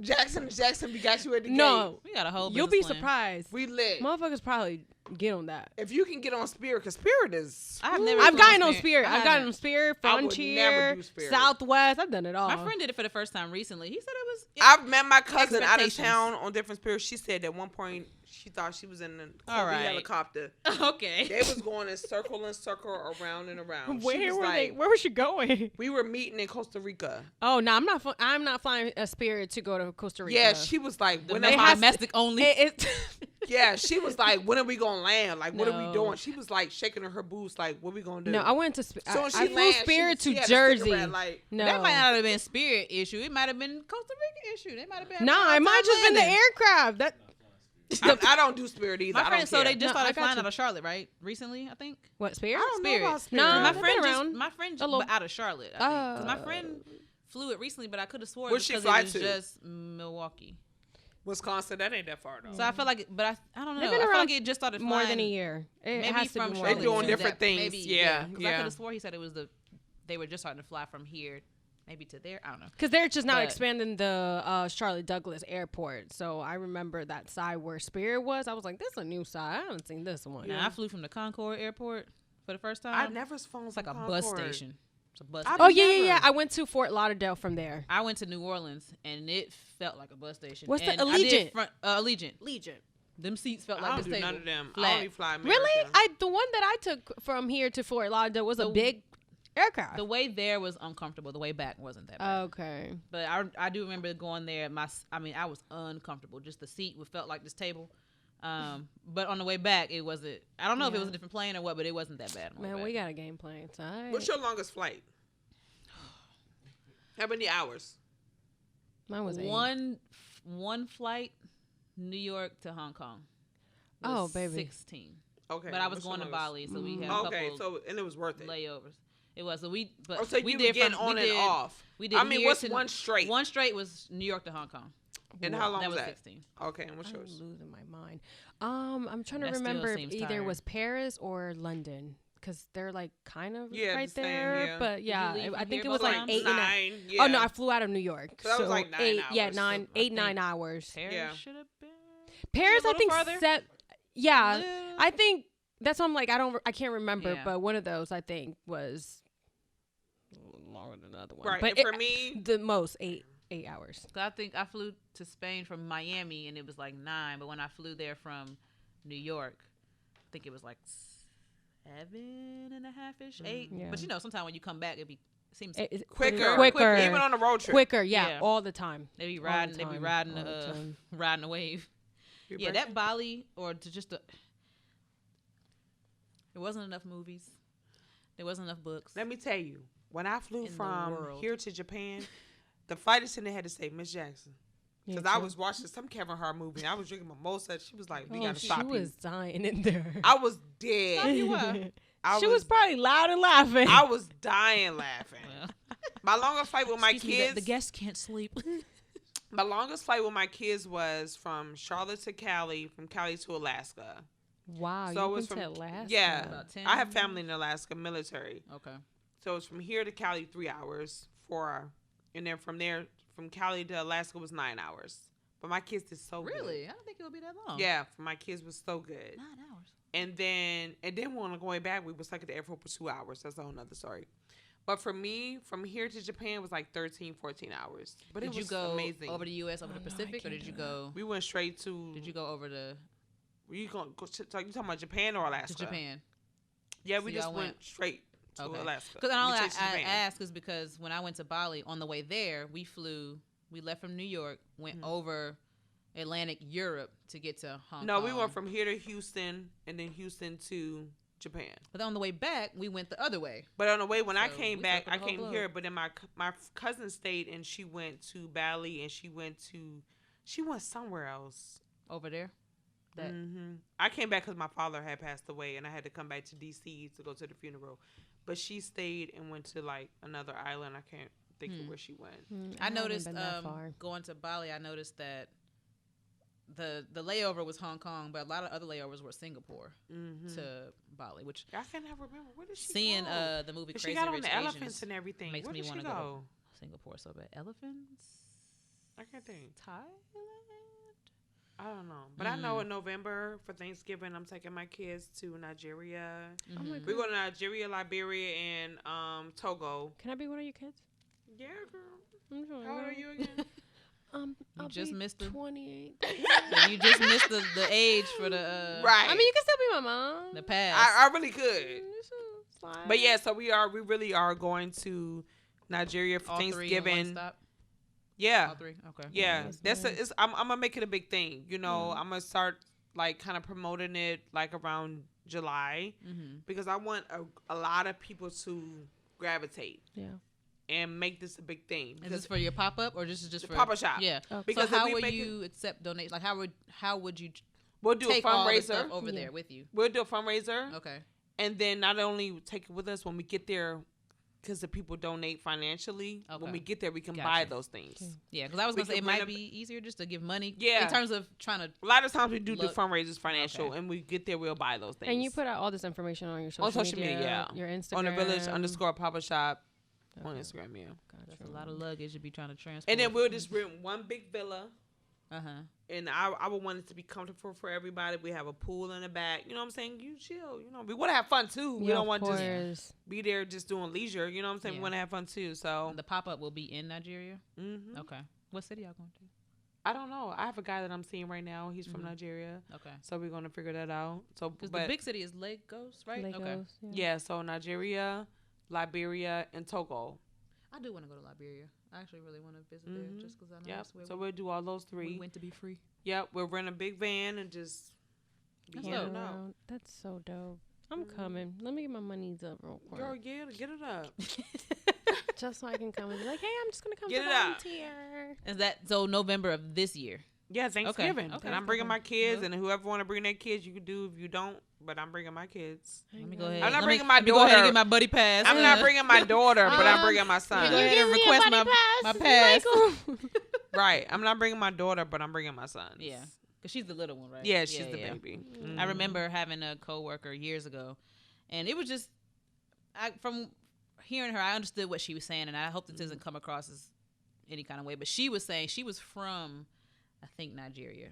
Jackson and Jackson. We got you at the gate. No, We got a whole you'll be business plan. surprised. We lit. Motherfuckers probably get on that. If you can get on Spirit, because Spirit is. I've never I've flown gotten on Spirit. I I've gotten haven't. on Spirit, I would never Frontier, do Spirit. Southwest. I've done it all. My friend did it for the first time recently. He said it was. I've met my cousin out of Expectations. town on different Spirits. She said at one point she thought she was in a All right. helicopter. Okay. They was going in circle and circle around and around. Where She was were like, they? Where was she going? We were meeting in Costa Rica. Oh no, I'm not flying a Spirit to go to Costa Rica. Yeah, she was like, when It am has I? to- domestic only. Yeah, she was like, when are we gonna land? Like, what are we No. doing? She was like shaking her boots, like, what we gonna do? No, I went to. So when I she flew landed, Spirit she to had a Jersey. cigarette, like, No, That might not have been Spirit issue. It might have been Costa Rica issue. They might have been. Nah, it might just been the aircraft. That I don't do Spirit either. My I friend, don't so care. they just No, I started got flying you. out of Charlotte, right? Recently, I think. what Spirit? I don't know Spirit. about Spirit. Nah, my they've friend been just around. my friend A just little- out of Charlotte. I think. 'Cause my friend flew it recently, but I could have sworn Where'd she because fly it was to? just Milwaukee. Wisconsin, that ain't that far though. So I feel like, but I don't know. They've I been feel around like it just started more than a flying year. It Maybe has to from be more They than doing a year. different things. Maybe, Yeah, Because yeah. I could have swore he said it was they were just starting to fly from here, maybe to there. I don't know. Because they're just now But- expanding the Charlotte Douglas Airport. So I remember that side where Spirit was. I was like, this is a new side. I haven't seen this one. Now I flew from the Concord Airport for the first time. I never flown It's like a from bus Concord. station. It's a bus. I've station. Oh, yeah, Never. I went to Fort Lauderdale from there. I went to New Orleans and it felt like a bus station. What's the And I did Allegiant? Allegiant. Them seats felt I like don't this do table. none of them. I Flat. only fly American. Really? The one that I took from here to Fort Lauderdale was a big aircraft. The way there was uncomfortable. The way back wasn't that bad. Okay. But I do remember going there. I was uncomfortable. Just the seat felt like this table. But on the way back, it wasn't. I don't know if it was a different plane or what, but it wasn't that bad. Man, we got a game plan. It's all right. What's your longest flight? How many hours? Mine was 8. One flight, New York to Hong Kong. Oh, baby. 16. Okay. But I was going to Bali, so we had a couple and it was worth it. layovers. It was. So we did get on and off. We did. I mean, what's one straight? One straight was New York to Hong Kong. And how long was that? 16. Okay, and what's yours? I'm losing my mind. I'm trying to remember if either was Paris or London, because they're like kind of right there. Yeah. But yeah, I think it was like 8 9. 9. Yeah. Oh no, I flew out of New York. So that was like 9 8, hours. Yeah, so 9 hours. Paris should have been. Paris, I think farther. Yeah, I think that's what I'm like. I can't remember, Yeah. but one of those I think was longer than the other one. Right, But and for me, the most 8 hours. So I think I flew to Spain from Miami, and it was like 9. But when I flew there from New York, I think it was like 7.5-ish, 8. Yeah. But sometimes when you come back, it seems quicker, even on a road trip. Quicker, all the time. They be riding the wave. Yeah, that Bali there wasn't enough movies. There wasn't enough books. Let me tell you, when I flew from here to Japan, the flight attendant had to say, Miss Jackson. Because I was watching some Kevin Hart movie, and I was drinking mimosa. She was like, we got to stop you. She was dying in there. I was dead. Stop you up. She was probably loud and laughing. I was dying laughing. My longest flight with my kids. The guests can't sleep. My longest flight with my kids was from Charlotte to Cali, from Cali to Alaska. Wow, so you went to Alaska? Yeah. About 10. I have family in Alaska, military. Okay. So it's from here to Cali 3 hours, 4, and then from there, from Cali to Alaska was 9 hours. But my kids did so good. Really? I don't think it would be that long. Yeah, for my kids was so good. 9 hours. And then when we were going back, we were stuck at the airport for 2 hours. That's a whole nother story. But for me, from here to Japan was like 13, 14 hours. But did it was you go amazing. Over the U.S., over the Pacific, or did you go? We went straight to. Did you go over to? Were you going? You talking about Japan or Alaska? To Japan. Yeah, we just went straight to Alaska. Because I asked is because when I went to Bali, on the way there, we left from New York, went over Atlantic Europe to get to Hong Kong. No, we went from here to Houston, and then Houston to Japan. But on the way back, we went the other way. But on the way, when I came back, I came here. But then my cousin stayed, and she went to Bali, and she went somewhere else over there. I came back because my father had passed away, and I had to come back to DC to go to the funeral. But she stayed and went to like another island. I can't think of where she went. I noticed going to Bali. I noticed that the layover was Hong Kong, but a lot of other layovers were Singapore to Bali, which I cannot remember. Where did she seeing go? The movie Crazy She got on Rich the Asians elephants and everything. Makes Where me want to go to Singapore so bad. Elephants? I can't think. Thailand? I don't know, but I know in November for Thanksgiving I'm taking my kids to Nigeria. We go to Nigeria, Liberia, and Togo. Can I be one of your kids? Yeah, girl. How old are you again? You just missed the 28. So you just missed the age for the right. I mean, you can still be my mom. The past. I really could. But yeah, so we really are going to Nigeria for Thanksgiving. Yeah. All 3? Okay. Yeah. I'm gonna make it a big thing. I'm gonna start like kind of promoting it like around July because I want a lot of people to gravitate. Yeah. And make this a big thing. Is this for your pop up or just for pop-up shop? Yeah. Okay. Because so how would you accept donations? Like how would you? We'll do a fundraiser over there with you. We'll do a fundraiser. Okay. And then not only take it with us when we get there, because the people donate financially. Okay. When we get there, we can buy those things. Okay. Yeah, because I was gonna say it might be easier just to give money. Yeah. In terms of trying to. A lot of times we do fundraisers financial, and we get there, we'll buy those things. And you put out all this information on your social media, your Instagram, on the village_papa shop. On Instagram, yeah. That's a lot of luggage to be trying to transport. And then we'll just rent one big villa. And I would want it to be comfortable for everybody. We have a pool in the back. You know what I'm saying? You chill. We want to have fun too. We don't want to just be there just doing leisure. You know what I'm saying? Yeah. We want to have fun too. So the pop-up will be in Nigeria? Okay. What city y'all going to? I don't know. I have a guy that I'm seeing right now. He's from Nigeria. Okay. So we're going to figure that out. So, because the big city is Lagos, right? Lagos, okay. Yeah. So Nigeria, Liberia, and Togo. I do want to go to Liberia. I actually really want to visit there just because I know that's where so we'll do all those 3. We went to be free. Yep, we'll rent a big van and just That's be dope. out. That's so dope. I'm coming. Let me get my monies up real quick. Girl, get it up. Just so I can come and be like, hey, I'm just going to come Get to it up. volunteer. Is that so November of this year? Yeah, Thanksgiving. Okay. And I'm bringing my kids, and whoever want to bring their kids, you can do if you don't. But I'm bringing my kids. Let me go ahead. I'm not Let bringing me, my let me daughter. Go ahead and get my buddy pass. I'm not bringing my daughter, but I'm bringing my son. Go ahead and request my pass. Right. I'm not bringing my daughter, but I'm bringing my son. Yeah. Because she's the little one, right? Yeah, she's the baby. I remember having a coworker years ago, and it was just, from hearing her, I understood what she was saying, and I hope this doesn't come across as any kind of way, but she was saying she was from, I think, Nigeria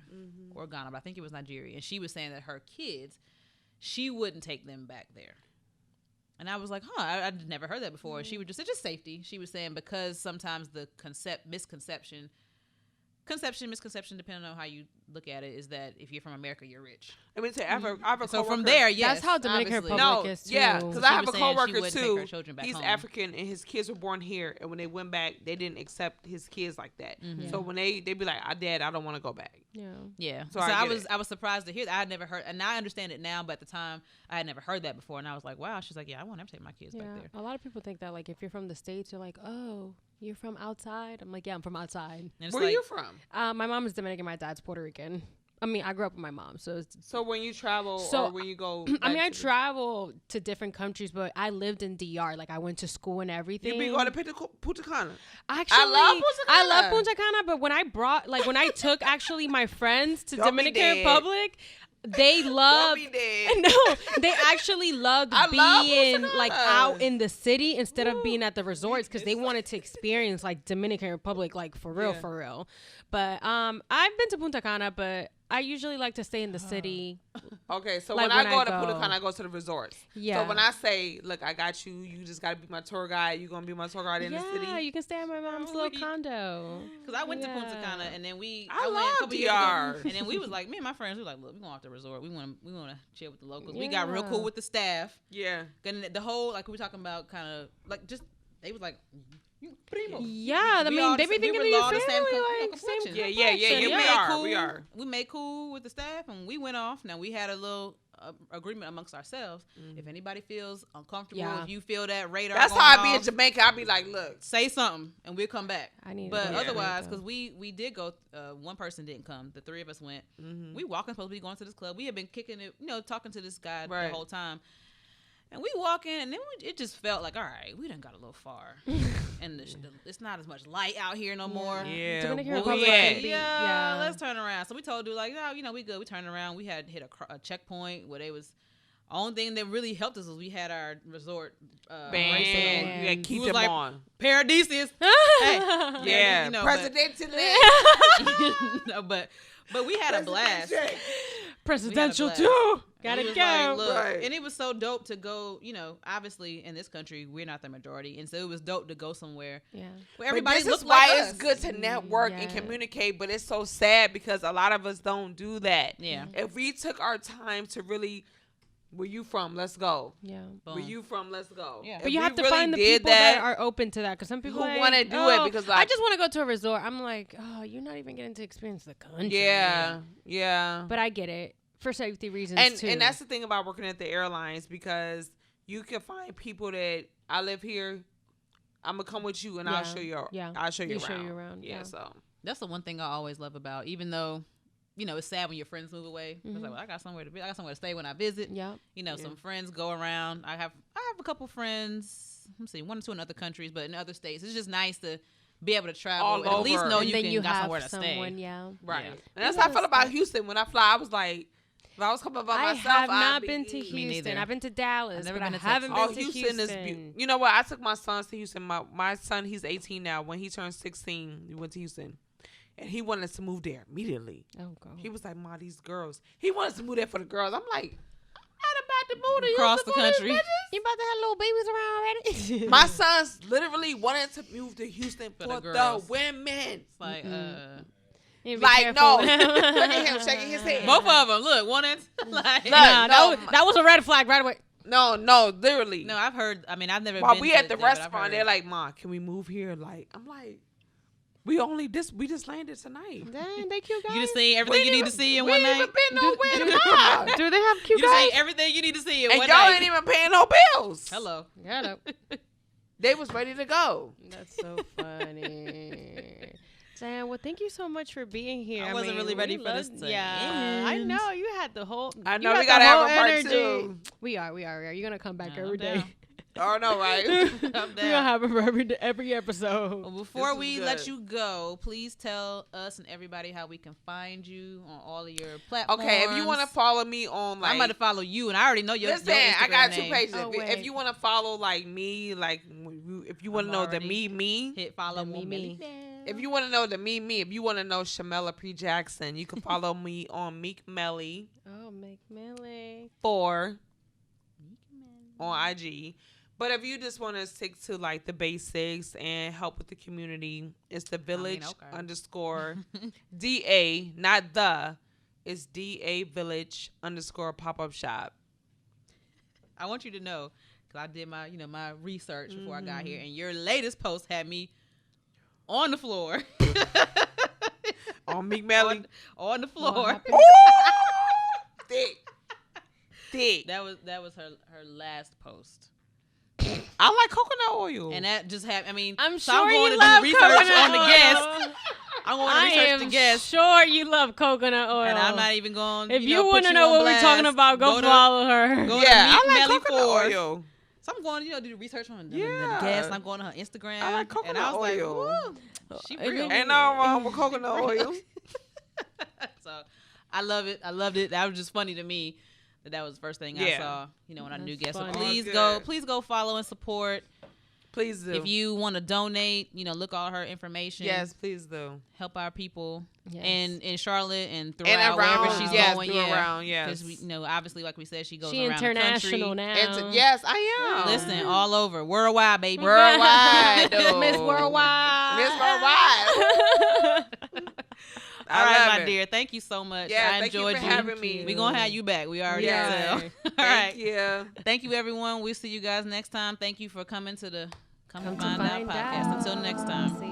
or Ghana, but I think it was Nigeria, and she was saying that her kids, she wouldn't take them back there. And I was like, I'd never heard that before. And she would just say, just safety. She was saying because sometimes the misconception, depending on how you look at it, is that if you're from America, you're rich. I mean, I have a coworker. So from there, yes. That's how Dominican Republic is, too. Yeah, because I have a coworker, too. He's home. African, and his kids were born here. And when they went back, they didn't accept his kids like that. So when they be like, Dad, I don't want to go back. Yeah. So I was surprised to hear that. I had never heard, and I understand it now, but at the time, I had never heard that before. And I was like, wow. She's like, yeah, I won't ever take my kids back there. A lot of people think that, like, if you're from the States, you're like, oh, you're from outside? I'm like, yeah, I'm from outside. Where are you from? My mom is Dominican. My dad's Puerto Rican. I mean, I grew up with my mom, so when you travel or when you go, I mean, I travel to different countries, but I lived in DR. Like, I went to school and everything. You be going to Punta Cana? Actually, I love Punta Cana, but when I took actually my friends to Dominican Republic, they loved. No, they actually loved being like out in the city instead of being at the resorts because they wanted to experience like Dominican Republic, like for real. But I've been to Punta Cana, but I usually like to stay in the city. Okay, so like when I go to Punta Cana, I go to the resorts. Yeah. So when I say, look, I got you, you just got to be my tour guide. You gonna be my tour guide in the city? Yeah, you can stay at my mom's little condo. Because I went to Punta Cana, and then I went a couple DR. years ago, and then we was like, me and my friends, we were like, look, we going off the resort. We want to chill with the locals. We got real cool with the staff. Yeah. And the whole, like we were talking about, kind of like just they was like. Primo. Yeah, I mean, they be thinking of your family, like, same Yeah, we are. We made cool with the staff, and we went off. Now, we had a little agreement amongst ourselves. If anybody feels uncomfortable, if you feel that radar that's how I be in Jamaica. I be like, look. Say something, and we'll come back. But otherwise, because we did go, one person didn't come. The 3 of us went. We walking, supposed to be going to this club. We had been kicking it, talking to this guy the whole time. And we walk in, and then it just felt like, all right, we done got a little far. And it's not as much light out here no more. Yeah. Let's turn around. So we told dude, like, no, we good. We turned around. We had hit a checkpoint where they was... Only thing that really helped us was we had our resort band. You had to keep them on. Paradisius. Hey. Yeah. Presidential. No, but we had a blast. Presidential too. Gotta go. Like, look, and it was so dope to go, obviously in this country, we're not the majority. And so it was dope to go somewhere where everybody looks like us. This is why it's good to network and communicate, but it's so sad because a lot of us don't do that. Yeah. If we took our time to really... Where you from? Let's go. Yeah. Where you from? Let's go. Yeah. But you have to find the people that are open to that. Because some people want to do it because I just want to go to a resort. I'm like, you're not even getting to experience the country. Yeah. Yeah. But I get it. For safety reasons, too. And that's the thing about working at the airlines because you can find people that I live here. I'm going to come with you and I'll show you around. I'll show you around. Yeah. So that's the one thing I always love about, even though... it's sad when your friends move away. It's like, well, I got somewhere to be. I got somewhere to stay when I visit. Yeah. Some friends go around. I have a couple friends. Let me see, 1 or 2 in other countries, but in other states, it's just nice to be able to travel and at least know you got somewhere to stay. Yeah. Right. And that's how I felt about Houston. When I fly, I was like, if I was coming by myself, I have not been to Houston. I've been to Dallas, but I haven't been to Houston. Is you know what? I took my sons to Houston. My son, he's 18 now. When he turned 16, we went to Houston. And he wanted us to move there immediately. Oh, God. He was like, Ma, these girls. He wanted us to move there for the girls. I'm like, I'm not about to move to across the country. You about to have little babies around already? My sons literally wanted to move to Houston for the women. It's like, like, no. Look at him shaking his head. Both of them. Look, one and that was a red flag right away. No, literally. No, I've heard. I mean, I've never. While been we to at the there, but I've restaurant, heard. they're like, "Ma, can we move here?" Like, I'm like, we just landed tonight. Dang, they cute guys. You just seen everything you need to see in one night. We ain't even been nowhere to Do they have cute You just guys? seen everything you need to see in and one y'all night. ain't even paying no bills. Hello. Shut up. They was ready to go. That's so funny. Damn, well, thank you so much for being here. I wasn't really ready for this to Yeah, I end. know. You had the whole. I know you we had gotta the whole have a part energy. 2. We are. You're going to come back Nah, every I'm day. down. Oh no, right? I'm We're going to down. have her every episode. Well, before This we is let good. you go, please tell us and everybody how we can find you on all of your platforms. Okay, if you want to follow me on like, I'm about to follow you, and I already know your listen, your I got Instagram 2 name. pages. Oh, If wait. you want to follow like me, like if you want to I'm know the already- me, Hit follow The me. if you want to know the me, if you want to know Shamelle Jackson, you can follow me on Meek Melly Oh, McMillie. 4 on IG. But if you just want to stick to like the basics and help with the community, it's the village underscore DA, not the. It's DA Village underscore pop-up shop. I want you to know, because I did my my research before I got here, and your latest post had me on the floor. On Meek Melly. on the floor. Thick. That was her last post. I like coconut oil. And that just happened. I mean, I'm so sure I'm going you to love do research coconut on the oil. guest. I'm going to I research am the guest. sure you love coconut oil. And I'm not even going. If you put want to know on what we're talking blast, about, go to- follow her. Go yeah, to Meek I like Melly coconut 4. oil. So I'm going to do the research on the Yeah. guest. I'm going to her Instagram. I like coconut and I was oil. like, woo, she real. Ain't nothing wrong with coconut oil. So I love it. I loved it. That was just funny to me that was the first thing I Yeah. saw, when I knew That's guests. So funny. please go follow and support. Please do. If you want to donate, look all her information. Yes, please do. Help our people Yes. in Charlotte and throughout And around, wherever she's yes, going. around, yes. Because we obviously, like we said, she goes She around international the now. country. And yes, I am. Listen, all over, worldwide, baby. Worldwide, dude. Miss Worldwide. Miss Worldwide. All right, love my it. dear. Thank you so much. Yeah, I thank you enjoyed for having me. We're going to have you back. We already Yeah. tell. All Thank right. you. Thank you, everyone. We'll see you guys next time. Thank you for coming to the Come to Come to Find Out Find podcast. Out. Until next time. See